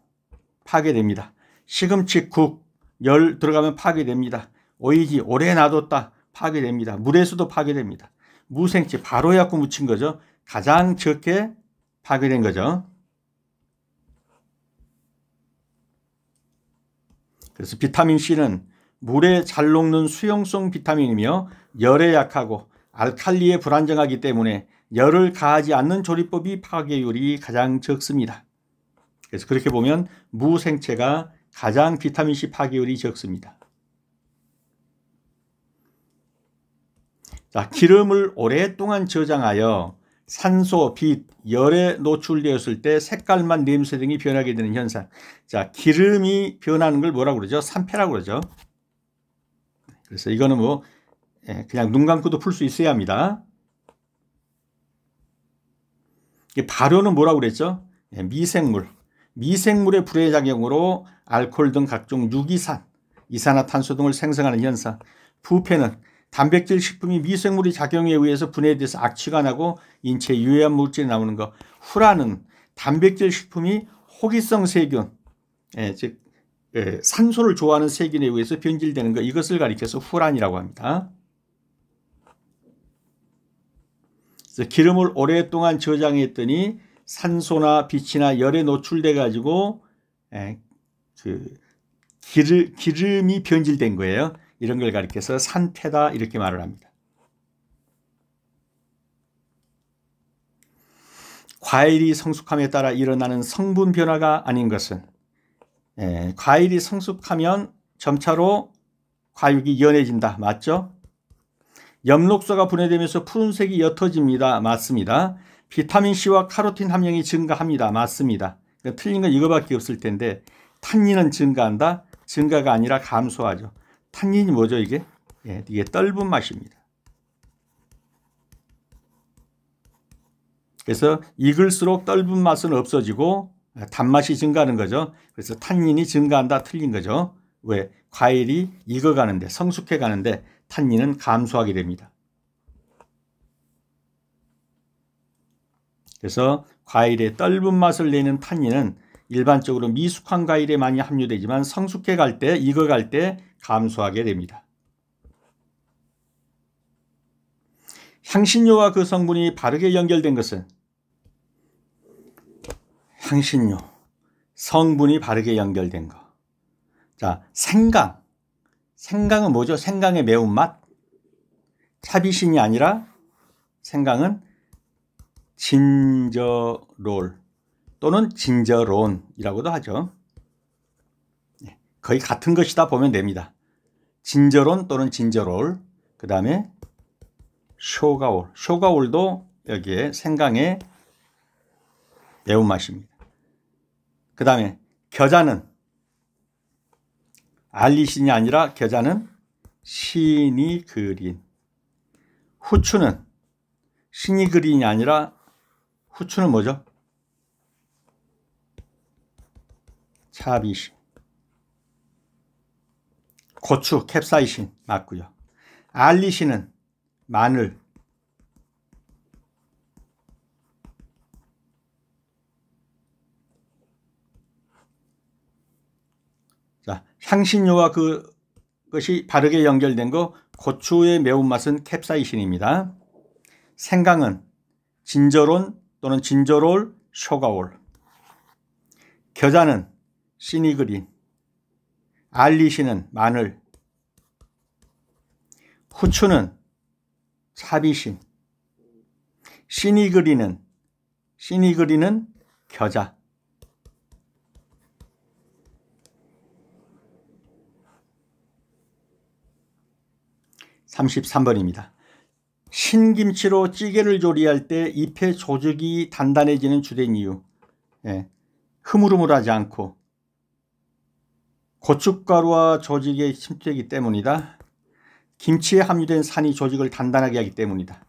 파괴됩니다. 시금치 국 열 들어가면 파괴됩니다. 오이지 오래 놔뒀다. 파괴됩니다. 물에서도 파괴됩니다. 무생채 바로 해갖고 묻힌 거죠. 가장 적게 파괴된 거죠. 그래서 비타민C는 물에 잘 녹는 수용성 비타민이며 열에 약하고 알칼리에 불안정하기 때문에 열을 가하지 않는 조리법이 파괴율이 가장 적습니다. 그래서 그렇게 보면 무생채가 가장 비타민C 파괴율이 적습니다. 자, 기름을 오랫동안 저장하여 산소, 빛, 열에 노출되었을 때 색깔만 냄새 등이 변하게 되는 현상. 자, 기름이 변하는 걸 뭐라고 그러죠? 산패라고 그러죠. 그래서 이거는 뭐 그냥 눈 감고도 풀 수 있어야 합니다. 발효는 뭐라고 그랬죠? 미생물. 미생물의 불의 작용으로 알코올 등 각종 유기산, 이산화탄소 등을 생성하는 현상. 부패는 단백질 식품이 미생물의 작용에 의해서 분해돼서 악취가 나고 인체에 유해한 물질이 나오는 것. 후라는 단백질 식품이 호기성 세균, 즉 산소를 좋아하는 세균에 의해서 변질되는 것. 이것을 가리켜서 후란이라고 합니다. 그래서 기름을 오랫동안 저장했더니 산소나 빛이나 열에 노출돼 가지고 기름이 변질된 거예요. 이런 걸 가리켜서 산패다 이렇게 말을 합니다. 과일이 성숙함에 따라 일어나는 성분 변화가 아닌 것은 과일이 성숙하면 점차로 과육이 연해진다. 맞죠? 엽록소가 분해되면서 푸른색이 옅어집니다. 맞습니다. 비타민C와 카로틴 함량이 증가합니다. 맞습니다. 그러니까 틀린 건 이거밖에 없을 텐데 탄닌은 증가한다? 증가가 아니라 감소하죠. 탄닌이 뭐죠 이게? 이게 떫은 맛입니다. 그래서 익을수록 떫은 맛은 없어지고 단맛이 증가하는 거죠. 그래서 탄닌이 증가한다 틀린 거죠. 왜? 과일이 익어가는데 성숙해 가는데 탄닌은 감소하게 됩니다. 그래서 과일의 떫은 맛을 내는 탄닌은 일반적으로 미숙한 과일에 많이 함유되지만 성숙해 갈 때, 익어갈 때 감소하게 됩니다. 향신료와 그 성분이 바르게 연결된 것은 향신료, 성분이 바르게 연결된 거. 자, 생강. 생강은 뭐죠? 생강의 매운맛? 차비신이 아니라 생강은 진저롤 또는 진저론이라고도 하죠. 거의 같은 것이다 보면 됩니다. 진저론 또는 진저롤, 그 다음에 쇼가올. 쇼가올도 여기에 생강의 매운맛입니다. 그 다음에 겨자는 알리신이 아니라 겨자는 시니그린. 후추는 시니그린이 아니라 후추는 뭐죠? 차비신. 고추, 캡사이신 맞고요. 알리신은 마늘. 자, 향신료와 그것이 바르게 연결된 거, 고추의 매운맛은 캡사이신입니다. 생강은 진저론 또는 진저롤, 쇼가올. 겨자는 시니그린. 알리신은 마늘. 후추는 차비신. 시니그린은 겨자. (33번입니다) 신김치로 찌개를 조리할 때 잎의 조직이 단단해지는 주된 이유. 흐물흐물하지 않고 고춧가루와 조직에 침투하기 때문이다. 김치에 함유된 산이 조직을 단단하게 하기 때문이다.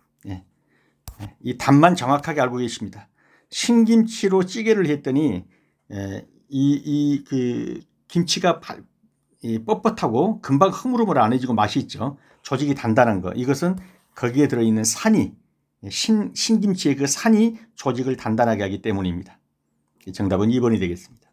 이 답만 정확하게 알고 계십니다. 신김치로 찌개를 했더니 그 김치가 뻣뻣하고 금방 흐물흐물 안 해지고 맛이 있죠. 조직이 단단한 거. 이것은 거기에 들어있는 산이 신김치의 그 산이 조직을 단단하게 하기 때문입니다. 정답은 2번이 되겠습니다.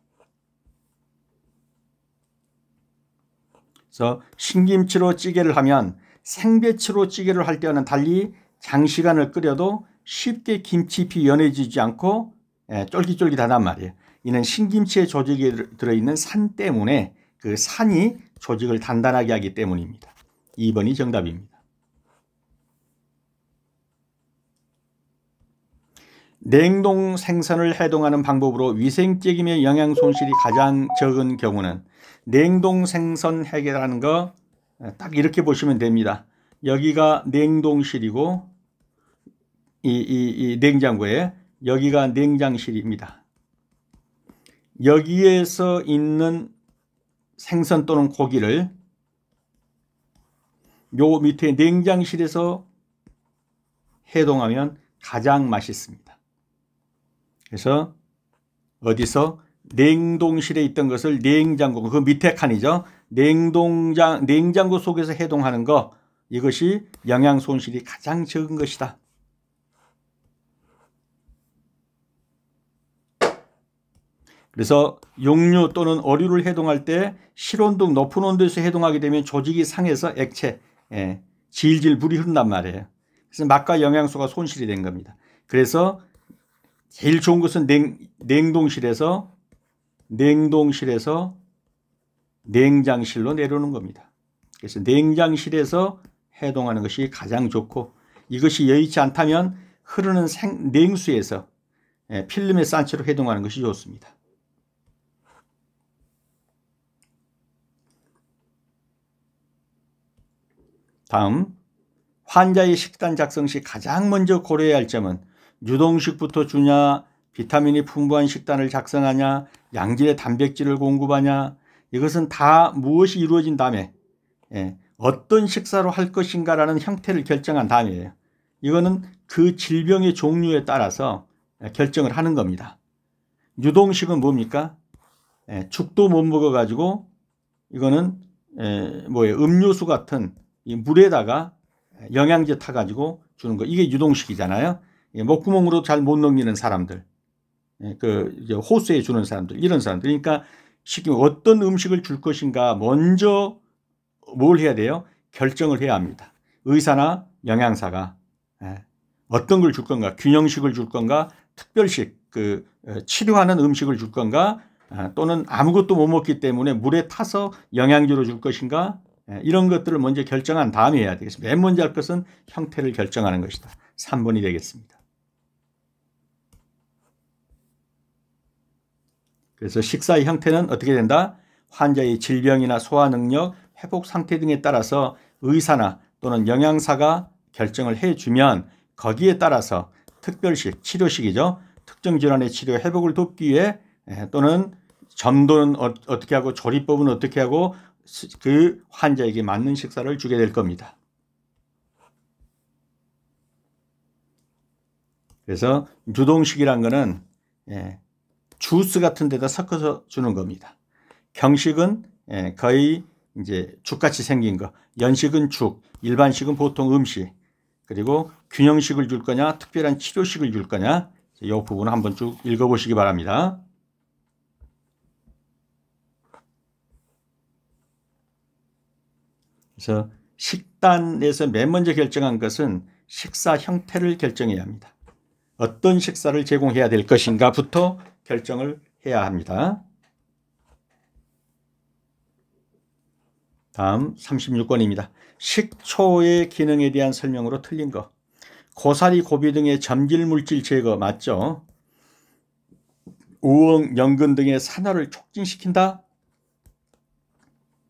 그래서 신김치로 찌개를 하면 생배추로 찌개를 할 때와는 달리 장시간을 끓여도 쉽게 김치잎이 연해지지 않고 쫄깃쫄깃하단 말이에요. 이는 신김치의 조직에 들어있는 산 때문에 그 산이 조직을 단단하게 하기 때문입니다. 2번이 정답입니다. 냉동 생선을 해동하는 방법으로 위생적이며 영양 손실이 가장 적은 경우는, 냉동 생선 해결하는 거 딱 이렇게 보시면 됩니다. 여기가 냉동실이고 이 냉장고에 여기가 냉장실입니다. 여기에서 있는 생선 또는 고기를 요 밑에 냉장실에서 해동하면 가장 맛있습니다. 그래서 어디서 냉동실에 있던 것을 냉장고, 그 밑에 칸이죠. 냉장고 속에서 해동하는 거, 이것이 영양 손실이 가장 적은 것이다. 그래서 육류 또는 어류를 해동할 때 실온도 높은 온도에서 해동하게 되면 조직이 상해서 액체, 질질 물이 흐른단 말이에요. 그래서 맛과 영양소가 손실이 된 겁니다. 그래서 제일 좋은 것은 냉동실에서 냉장실로 내려오는 겁니다. 그래서 냉장실에서 해동하는 것이 가장 좋고, 이것이 여의치 않다면 흐르는 냉수에서 필름에 싼 채로 해동하는 것이 좋습니다. 다음, 환자의 식단 작성 시 가장 먼저 고려해야 할 점은 유동식부터 주냐, 비타민이 풍부한 식단을 작성하냐, 양질의 단백질을 공급하냐, 이것은 다 무엇이 이루어진 다음에 어떤 식사로 할 것인가라는 형태를 결정한 다음이에요. 이거는 그 질병의 종류에 따라서 결정을 하는 겁니다. 유동식은 뭡니까? 죽도 못 먹어가지고 이거는 음료수 같은 이 물에다가 영양제 타가지고 주는 거. 이게 유동식이잖아요. 목구멍으로 잘 못 넘기는 사람들, 호수에 주는 사람들, 이런 사람들. 그러니까 어떤 음식을 줄 것인가 먼저 뭘 해야 돼요? 결정을 해야 합니다. 의사나 영양사가 어떤 걸 줄 건가, 균형식을 줄 건가, 특별식, 치료하는 음식을 줄 건가, 또는 아무것도 못 먹기 때문에 물에 타서 영양제로 줄 것인가, 이런 것들을 먼저 결정한 다음에 해야 되겠습니다. 맨 먼저 할 것은 형태를 결정하는 것이다. 3번이 되겠습니다. 그래서 식사의 형태는 어떻게 된다? 환자의 질병이나 소화 능력, 회복 상태 등에 따라서 의사나 또는 영양사가 결정을 해주면 거기에 따라서 특별식, 치료식이죠. 특정 질환의 치료, 회복을 돕기 위해 또는 점도는 어떻게 하고 조리법은 어떻게 하고 그 환자에게 맞는 식사를 주게 될 겁니다. 그래서 유동식이란 거는 주스 같은 데다 섞어서 주는 겁니다. 경식은 거의 이제 죽같이 생긴 거, 연식은 죽, 일반식은 보통 음식, 그리고 균형식을 줄 거냐, 특별한 치료식을 줄 거냐, 이 부분을 한번 쭉 읽어보시기 바랍니다. 그래서 식단에서 맨 먼저 결정한 것은 식사 형태를 결정해야 합니다. 어떤 식사를 제공해야 될 것인가부터 결정을 해야 합니다. 다음 36번입니다. 식초의 기능에 대한 설명으로 틀린 거. 고사리, 고비 등의 점질물질 제거 맞죠? 우엉, 연근 등의 산화를 촉진시킨다?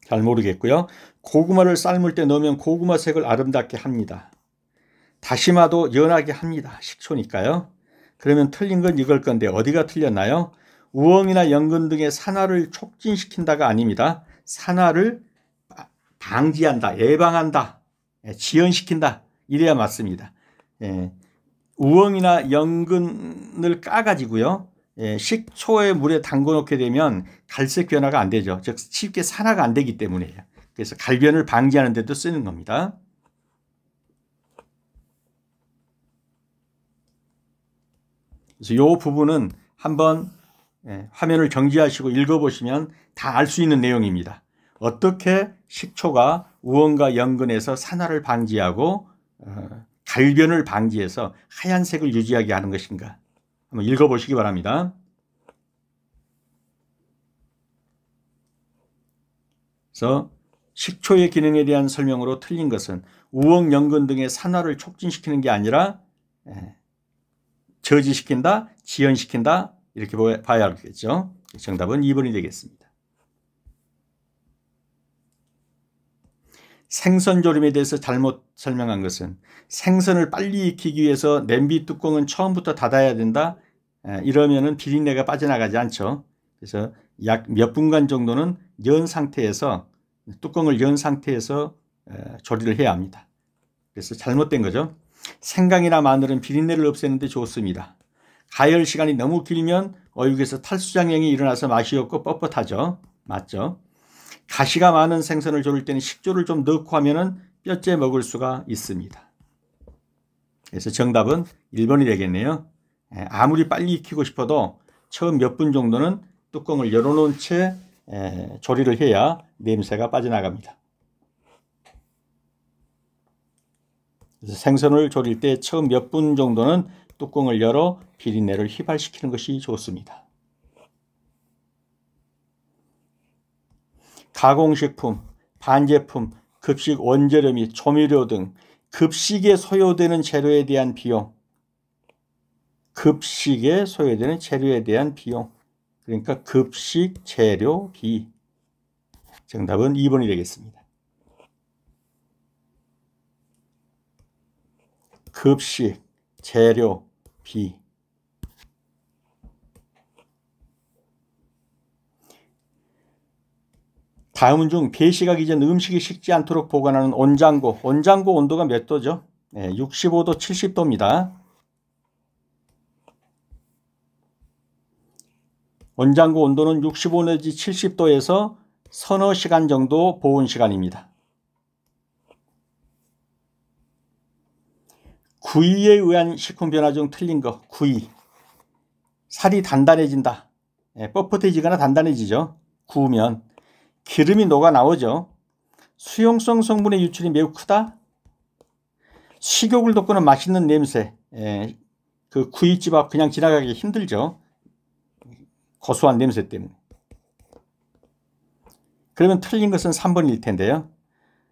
잘 모르겠고요. 고구마를 삶을 때 넣으면 고구마 색을 아름답게 합니다. 다시마도 연하게 합니다. 식초니까요. 그러면 틀린 건 이걸 건데 어디가 틀렸나요? 우엉이나 연근 등의 산화를 촉진시킨다가 아닙니다. 산화를 방지한다, 예방한다, 지연시킨다, 이래야 맞습니다. 우엉이나 연근을 까가지고요, 식초에 물에 담궈 놓게 되면 갈색 변화가 안 되죠. 즉 쉽게 산화가 안 되기 때문이에요. 그래서 갈변을 방지하는 데도 쓰는 겁니다. 그래서 이 부분은 한번 화면을 정지하시고 읽어보시면 다 알 수 있는 내용입니다. 어떻게 식초가 우엉과 연근에서 산화를 방지하고 갈변을 방지해서 하얀색을 유지하게 하는 것인가. 한번 읽어보시기 바랍니다. 그래서 식초의 기능에 대한 설명으로 틀린 것은 우엉, 연근 등의 산화를 촉진시키는 게 아니라 저지시킨다, 지연시킨다, 이렇게 봐야 알겠죠. 정답은 2번이 되겠습니다. 생선조림에 대해서 잘못 설명한 것은 생선을 빨리 익히기 위해서 냄비 뚜껑은 처음부터 닫아야 된다. 이러면은 비린내가 빠져나가지 않죠. 그래서 약 몇 분간 정도는 연 상태에서 뚜껑을 연 상태에서 조리를 해야 합니다. 그래서 잘못된 거죠. 생강이나 마늘은 비린내를 없애는 데 좋습니다. 가열 시간이 너무 길면 어육에서 탈수장염이 일어나서 맛이 없고 뻣뻣하죠. 맞죠? 가시가 많은 생선을 조릴 때는 식초를 좀 넣고 하면은 뼈째 먹을 수가 있습니다. 그래서 정답은 1번이 되겠네요. 아무리 빨리 익히고 싶어도 처음 몇 분 정도는 뚜껑을 열어놓은 채 조리를 해야 냄새가 빠져나갑니다. 그래서 생선을 조릴 때 처음 몇 분 정도는 뚜껑을 열어 비린내를 휘발시키는 것이 좋습니다. 가공식품, 반제품, 급식 원재료 및 조미료 등 급식에 소요되는 재료에 대한 비용. 급식에 소요되는 재료에 대한 비용. 그러니까 급식 재료비. 정답은 2번이 되겠습니다. 급식 재료비. 다음은 중 배식하기 전 음식이 식지 않도록 보관하는 온장고. 온장고 온도가 몇 도죠? 65도, 70도입니다. 원장고 온도는 65 내지 70도에서 서너 시간 정도 보온 시간입니다. 구이에 의한 식품 변화 중 틀린 거. 구이. 살이 단단해진다. 뻣뻣해지거나 단단해지죠. 구우면. 기름이 녹아 나오죠. 수용성 성분의 유출이 매우 크다. 식욕을 돋구는 맛있는 냄새. 그 구이집 앞 그냥 지나가기 힘들죠. 고소한 냄새 때문에. 그러면 틀린 것은 3번일 텐데요.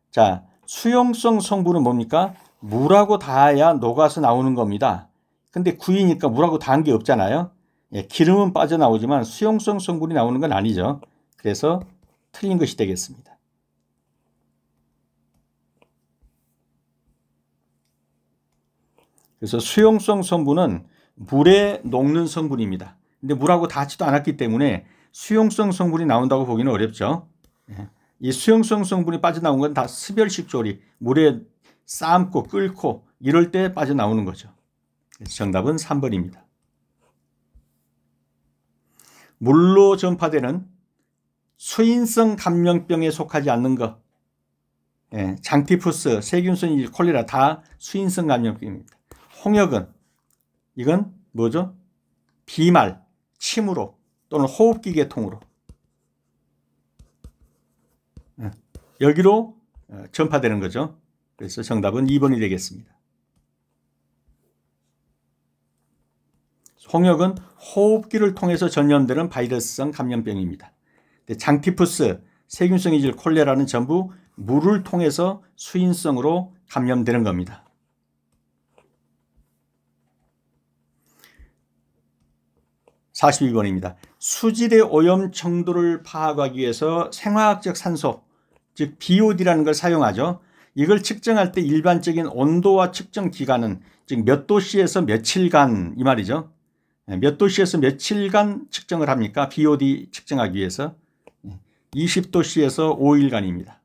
자, 수용성 성분은 뭡니까? 물하고 닿아야 녹아서 나오는 겁니다. 근데 구이니까 물하고 닿은 게 없잖아요. 기름은 빠져나오지만 수용성 성분이 나오는 건 아니죠. 그래서 틀린 것이 되겠습니다. 그래서 수용성 성분은 물에 녹는 성분입니다. 근데 물하고 닿지도 않았기 때문에 수용성 성분이 나온다고 보기는 어렵죠. 이 수용성 성분이 빠져나온 건 다 습열식 조리, 물에 삶고 끓고 이럴 때 빠져나오는 거죠. 그래서 정답은 3번입니다. 물로 전파되는 수인성 감염병에 속하지 않는 것. 장티푸스, 세균성 콜레라 다 수인성 감염병입니다. 홍역은 이건 뭐죠? 비말, 침으로 또는 호흡기 계통으로 여기로 전파되는 거죠. 그래서 정답은 2번이 되겠습니다. 홍역은 호흡기를 통해서 전염되는 바이러스성 감염병입니다. 장티푸스, 세균성 이질, 콜레라는 전부 물을 통해서 수인성으로 감염되는 겁니다. 42번입니다. 수질의 오염 정도를 파악하기 위해서 생화학적 산소, 즉 BOD라는 걸 사용하죠. 이걸 측정할 때 일반적인 온도와 측정 기간은 즉 몇 도씨에서 며칠간 이 말이죠. 몇 도씨에서 며칠간 측정을 합니까? BOD 측정하기 위해서 20도씨에서 5일간입니다.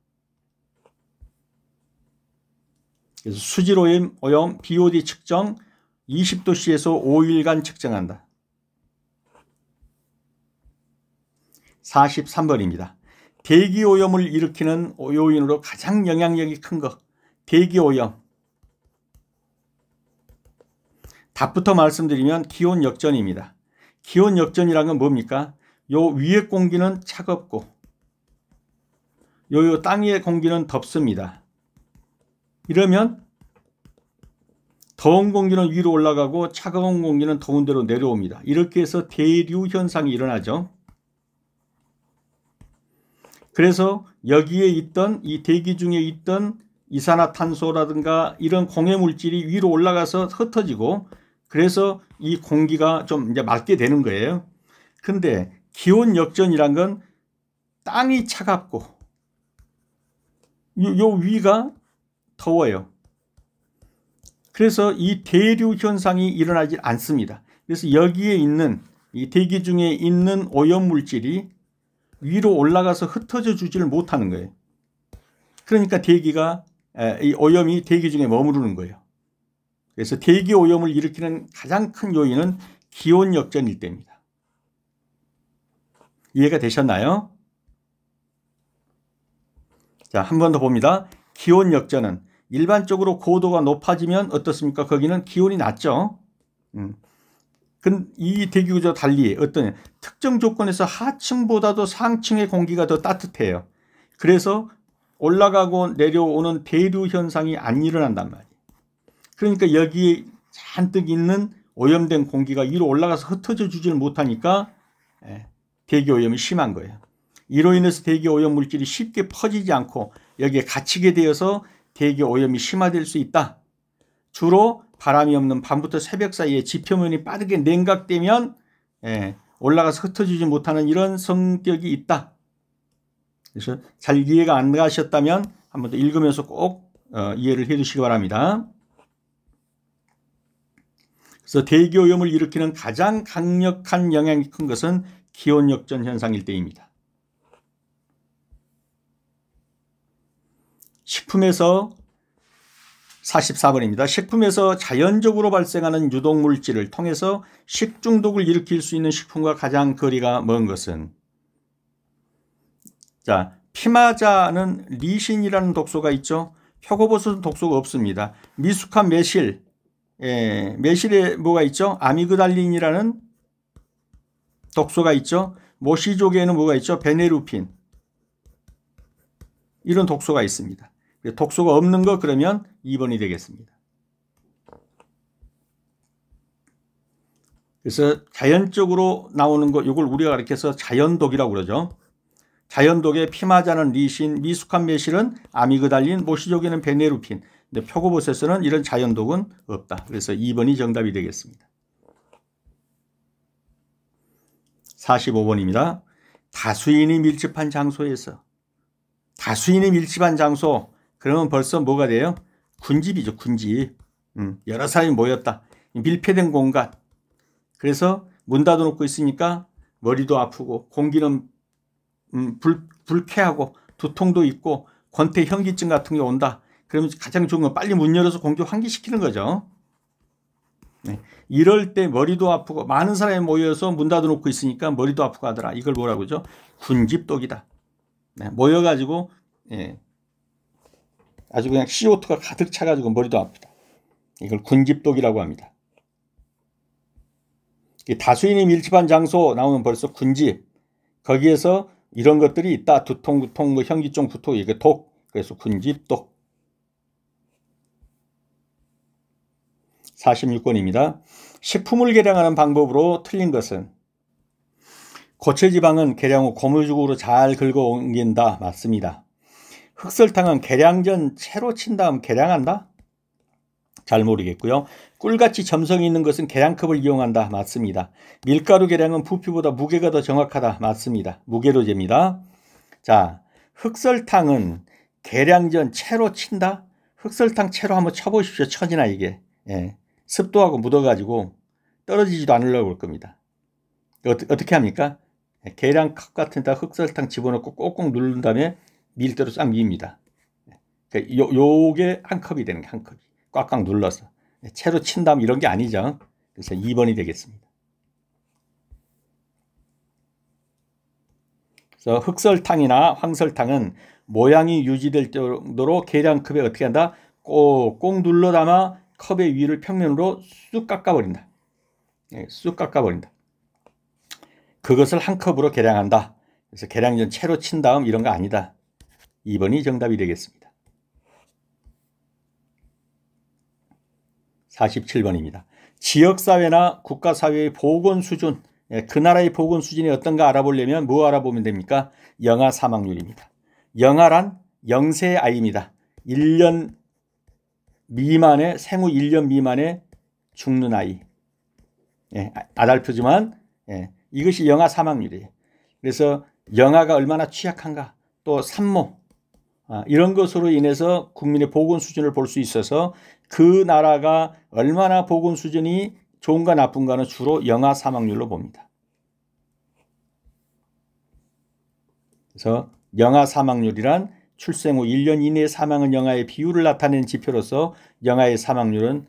그래서 수질 오염 BOD 측정 20도씨에서 5일간 측정한다. 43번입니다. 대기오염을 일으키는 요인으로 가장 영향력이 큰 것. 대기오염. 답부터 말씀드리면 기온 역전입니다. 기온 역전이란 건 뭡니까? 요 위의 공기는 차갑고 요 땅의 공기는 덥습니다. 이러면 더운 공기는 위로 올라가고 차가운 공기는 더운 데로 내려옵니다. 이렇게 해서 대류 현상이 일어나죠. 그래서 여기에 있던 이 대기 중에 있던 이산화탄소라든가 이런 공해물질이 위로 올라가서 흩어지고 그래서 이 공기가 좀 이제 맑게 되는 거예요. 근데 기온 역전이란 건 땅이 차갑고 요 위가 더워요. 그래서 이 대류 현상이 일어나지 않습니다. 그래서 여기에 있는 이 대기 중에 있는 오염물질이 위로 올라가서 흩어져 주지를 못하는 거예요. 그러니까 이 오염이 대기 중에 머무르는 거예요. 그래서 대기 오염을 일으키는 가장 큰 요인은 기온 역전일 때입니다. 이해가 되셨나요? 자, 한 번 더 봅니다. 기온 역전은 일반적으로 고도가 높아지면 어떻습니까? 거기는 기온이 낮죠. 이 대기구조와 달리 어떤 특정 조건에서 하층보다도 상층의 공기가 더 따뜻해요. 그래서 올라가고 내려오는 대류 현상이 안 일어난단 말이에요. 그러니까 여기에 잔뜩 있는 오염된 공기가 위로 올라가서 흩어져 주지를 못하니까 대기오염이 심한 거예요. 이로 인해서 대기오염 물질이 쉽게 퍼지지 않고 여기에 갇히게 되어서 대기오염이 심화될 수 있다. 주로 바람이 없는 밤부터 새벽 사이에 지표면이 빠르게 냉각되면 올라가서 흩어지지 못하는 이런 성격이 있다. 그래서 잘 이해가 안 가셨다면 한 번 더 읽으면서 꼭 이해를 해 주시기 바랍니다. 그래서 대기오염을 일으키는 가장 강력한 영향이 큰 것은 기온 역전 현상일 때입니다. 식품에서 44번입니다. 식품에서 자연적으로 발생하는 유독물질을 통해서 식중독을 일으킬 수 있는 식품과 가장 거리가 먼 것은? 자, 피마자는 리신이라는 독소가 있죠. 표고버섯은 독소가 없습니다. 미숙한 매실, 매실에 뭐가 있죠? 아미그달린이라는 독소가 있죠. 모시조개에는 뭐가 있죠? 베네루핀, 이런 독소가 있습니다. 독소가 없는 거 그러면 2번이 되겠습니다. 그래서 자연적으로 나오는 거, 이걸 우리가 가르쳐서 자연독이라고 그러죠. 자연독의 피마자는 리신, 미숙한 매실은 아미그달린, 모시조개는 베네루핀. 근데 표고버섯에서는 이런 자연독은 없다. 그래서 2번이 정답이 되겠습니다. 45번입니다. 다수인이 밀집한 장소에서. 다수인이 밀집한 장소, 그러면 벌써 뭐가 돼요? 군집이죠, 군집. 여러 사람이 모였다. 밀폐된 공간. 그래서 문 닫아놓고 있으니까 머리도 아프고 공기는 불쾌하고 두통도 있고 권태 현기증 같은 게 온다. 그러면 가장 좋은 건 빨리 문 열어서 공기 환기시키는 거죠. 네. 이럴 때 머리도 아프고 많은 사람이 모여서 문 닫아놓고 있으니까 머리도 아프고 하더라. 이걸 뭐라고 하죠? 군집독이다. 네. 모여가지고 아주 그냥 CO2가 가득 차가지고 머리도 아프다. 이걸 군집독이라고 합니다. 다수인이 밀집한 장소 나오면 벌써 군집. 거기에서 이런 것들이 있다. 두통, 뭐 현기증, 두통, 이게 독. 그래서 군집독. 46번입니다. 식품을 계량하는 방법으로 틀린 것은? 고체지방은 계량 후 고무줄로 잘 긁어 옮긴다. 맞습니다. 흑설탕은 계량 전 채로 친 다음 계량한다? 잘 모르겠고요. 꿀같이 점성이 있는 것은 계량컵을 이용한다. 맞습니다. 밀가루 계량은 부피보다 무게가 더 정확하다. 맞습니다. 무게로 잽니다. 자, 흑설탕은 계량 전 채로 친다? 흑설탕 채로 한번 쳐보십시오. 쳐지나 이게. 습도하고 묻어가지고 떨어지지도 않으려고 할 겁니다. 어떻게 합니까? 계량컵 같은 데다 흑설탕 집어넣고 꼭꼭 누른 다음에 밀대로 싹 밉니다. 요게 한 컵이 되는 게 한 컵이. 꽉꽉 눌러서. 채로 친 다음 이런 게 아니죠. 그래서 2번이 되겠습니다. 그래서 흑설탕이나 황설탕은 모양이 유지될 정도로 계량컵에 어떻게 한다? 꼭꼭 눌러 담아 컵의 위를 평면으로 쑥 깎아버린다. 쑥 깎아버린다. 그것을 한 컵으로 계량한다. 그래서 계량 전 채로 친 다음 이런 거 아니다. 2번이 정답이 되겠습니다. 47번입니다. 지역사회나 국가사회의 보건 수준, 그 나라의 보건 수준이 어떤가 알아보려면 뭐 알아보면 됩니까? 영아 사망률입니다. 영아란 영세 아이입니다. 1년 미만의, 생후 1년 미만의 죽는 아이. 아달프지만 이것이 영아 사망률이에요. 그래서 영아가 얼마나 취약한가, 또 산모, 이런 것으로 인해서 국민의 보건 수준을 볼 수 있어서 그 나라가 얼마나 보건 수준이 좋은가 나쁜가는 주로 영아 사망률로 봅니다. 그래서 영아 사망률이란 출생 후 1년 이내에 사망한 영아의 비율을 나타내는 지표로서 영아의 사망률은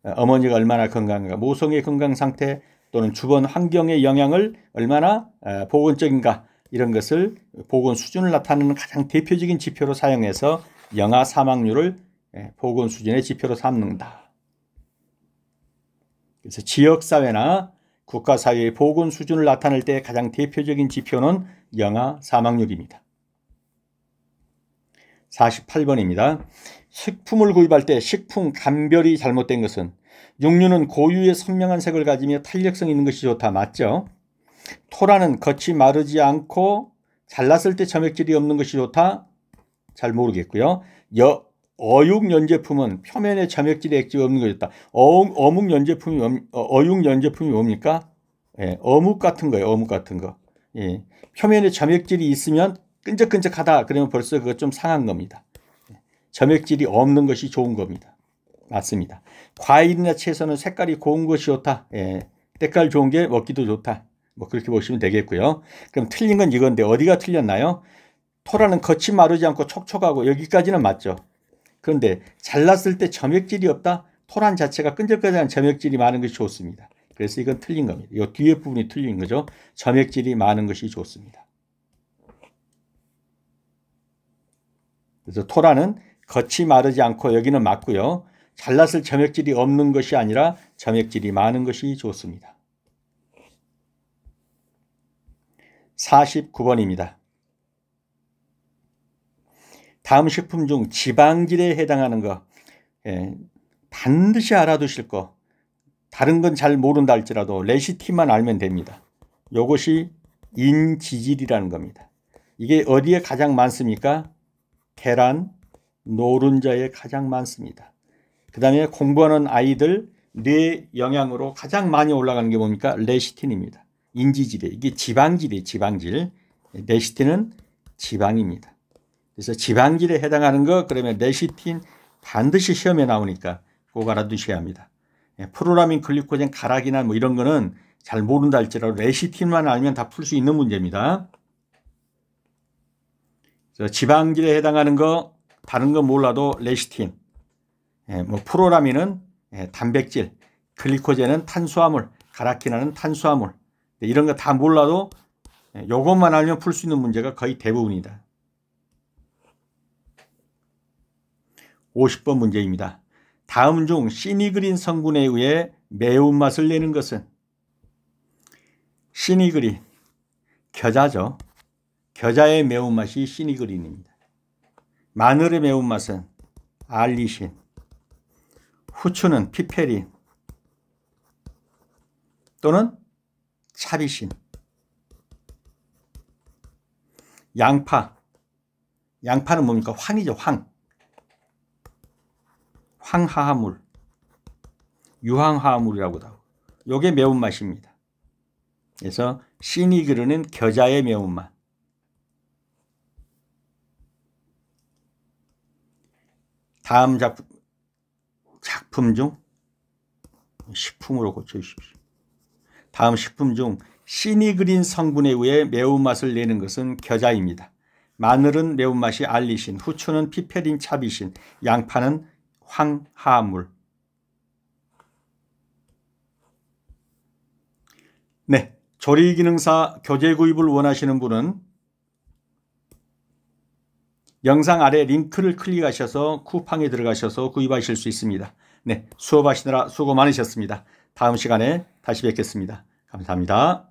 어머니가 얼마나 건강한가, 모성의 건강 상태 또는 주변 환경의 영향을 얼마나 보건적인가, 이런 것을 보건 수준을 나타내는 가장 대표적인 지표로 사용해서 영아 사망률을 보건 수준의 지표로 삼는다. 그래서 지역사회나 국가사회의 보건 수준을 나타낼 때 가장 대표적인 지표는 영아 사망률입니다. 48번입니다. 식품을 구입할 때 식품 감별이 잘못된 것은? 육류는 고유의 선명한 색을 가지며 탄력성 있는 것이 좋다. 맞죠? 토라는 겉이 마르지 않고 잘랐을 때 점액질이 없는 것이 좋다. 잘 모르겠고요. 어육 연제품은 표면에 점액질이 액지가 없는 것이 좋다. 어묵 연제품이 어육 연제품이 뭡니까? 어묵 같은 거예요. 어묵 같은 거. 표면에 점액질이 있으면 끈적끈적하다. 그러면 벌써 그거 좀 상한 겁니다. 점액질이 없는 것이 좋은 겁니다. 맞습니다. 과일이나 채소는 색깔이 고운 것이 좋다. 때깔 좋은 게 먹기도 좋다. 뭐 그렇게 보시면 되겠고요. 그럼 틀린 건 이건데 어디가 틀렸나요? 토라는 겉이 마르지 않고 촉촉하고, 여기까지는 맞죠. 그런데 잘랐을 때 점액질이 없다? 토란 자체가 끈적끈적한 점액질이 많은 것이 좋습니다. 그래서 이건 틀린 겁니다. 이 뒤에 부분이 틀린 거죠. 점액질이 많은 것이 좋습니다. 그래서 토란은 겉이 마르지 않고 여기는 맞고요. 잘랐을 점액질이 없는 것이 아니라 점액질이 많은 것이 좋습니다. 49번입니다. 다음 식품 중 지방질에 해당하는 거 반드시 알아두실 거, 다른 건 잘 모른다 할지라도 레시틴만 알면 됩니다. 이것이 인지질이라는 겁니다. 이게 어디에 가장 많습니까? 계란, 노른자에 가장 많습니다. 그 다음에 공부하는 아이들 뇌 영양으로 가장 많이 올라가는 게 뭡니까? 레시틴입니다. 인지질이에요. 이게 지방질이에요. 지방질. 레시틴은 지방입니다. 그래서 지방질에 해당하는 거 그러면 레시틴 반드시 시험에 나오니까 꼭 알아두셔야 합니다. 프로라민 글리코젠 가락이나 뭐 이런 거는 잘 모른다 할지라도 레시틴만 알면 다 풀 수 있는 문제입니다. 그래서 지방질에 해당하는 거 다른 건 몰라도 레시틴, 뭐 프로라민은 단백질, 글리코젠은 탄수화물, 가라키나는 탄수화물, 이런 거 다 몰라도 이것만 알면 풀 수 있는 문제가 거의 대부분이다. 50번 문제입니다. 다음 중 시니그린 성분에 의해 매운맛을 내는 것은? 시니그린, 겨자죠. 겨자의 매운맛이 시니그린입니다. 마늘의 매운맛은 알리신, 후추는 피페린 또는 차비신. 양파는 뭡니까? 황이죠. 황화합물, 유황화합물이라고도 하고, 이게 매운맛입니다. 그래서 시니그린은 겨자의 매운맛. 다음 작품 중 식품으로 고쳐주십시오. 다음 식품 중 시니그린 성분에 의해 매운맛을 내는 것은 겨자입니다. 마늘은 매운맛이 알리신, 후추는 피페린 차비신, 양파는 황화합물. 네, 조리기능사 교재 구입을 원하시는 분은 영상 아래 링크를 클릭하셔서 쿠팡에 들어가셔서 구입하실 수 있습니다. 네, 수업하시느라 수고 많으셨습니다. 다음 시간에 다시 뵙겠습니다. 감사합니다.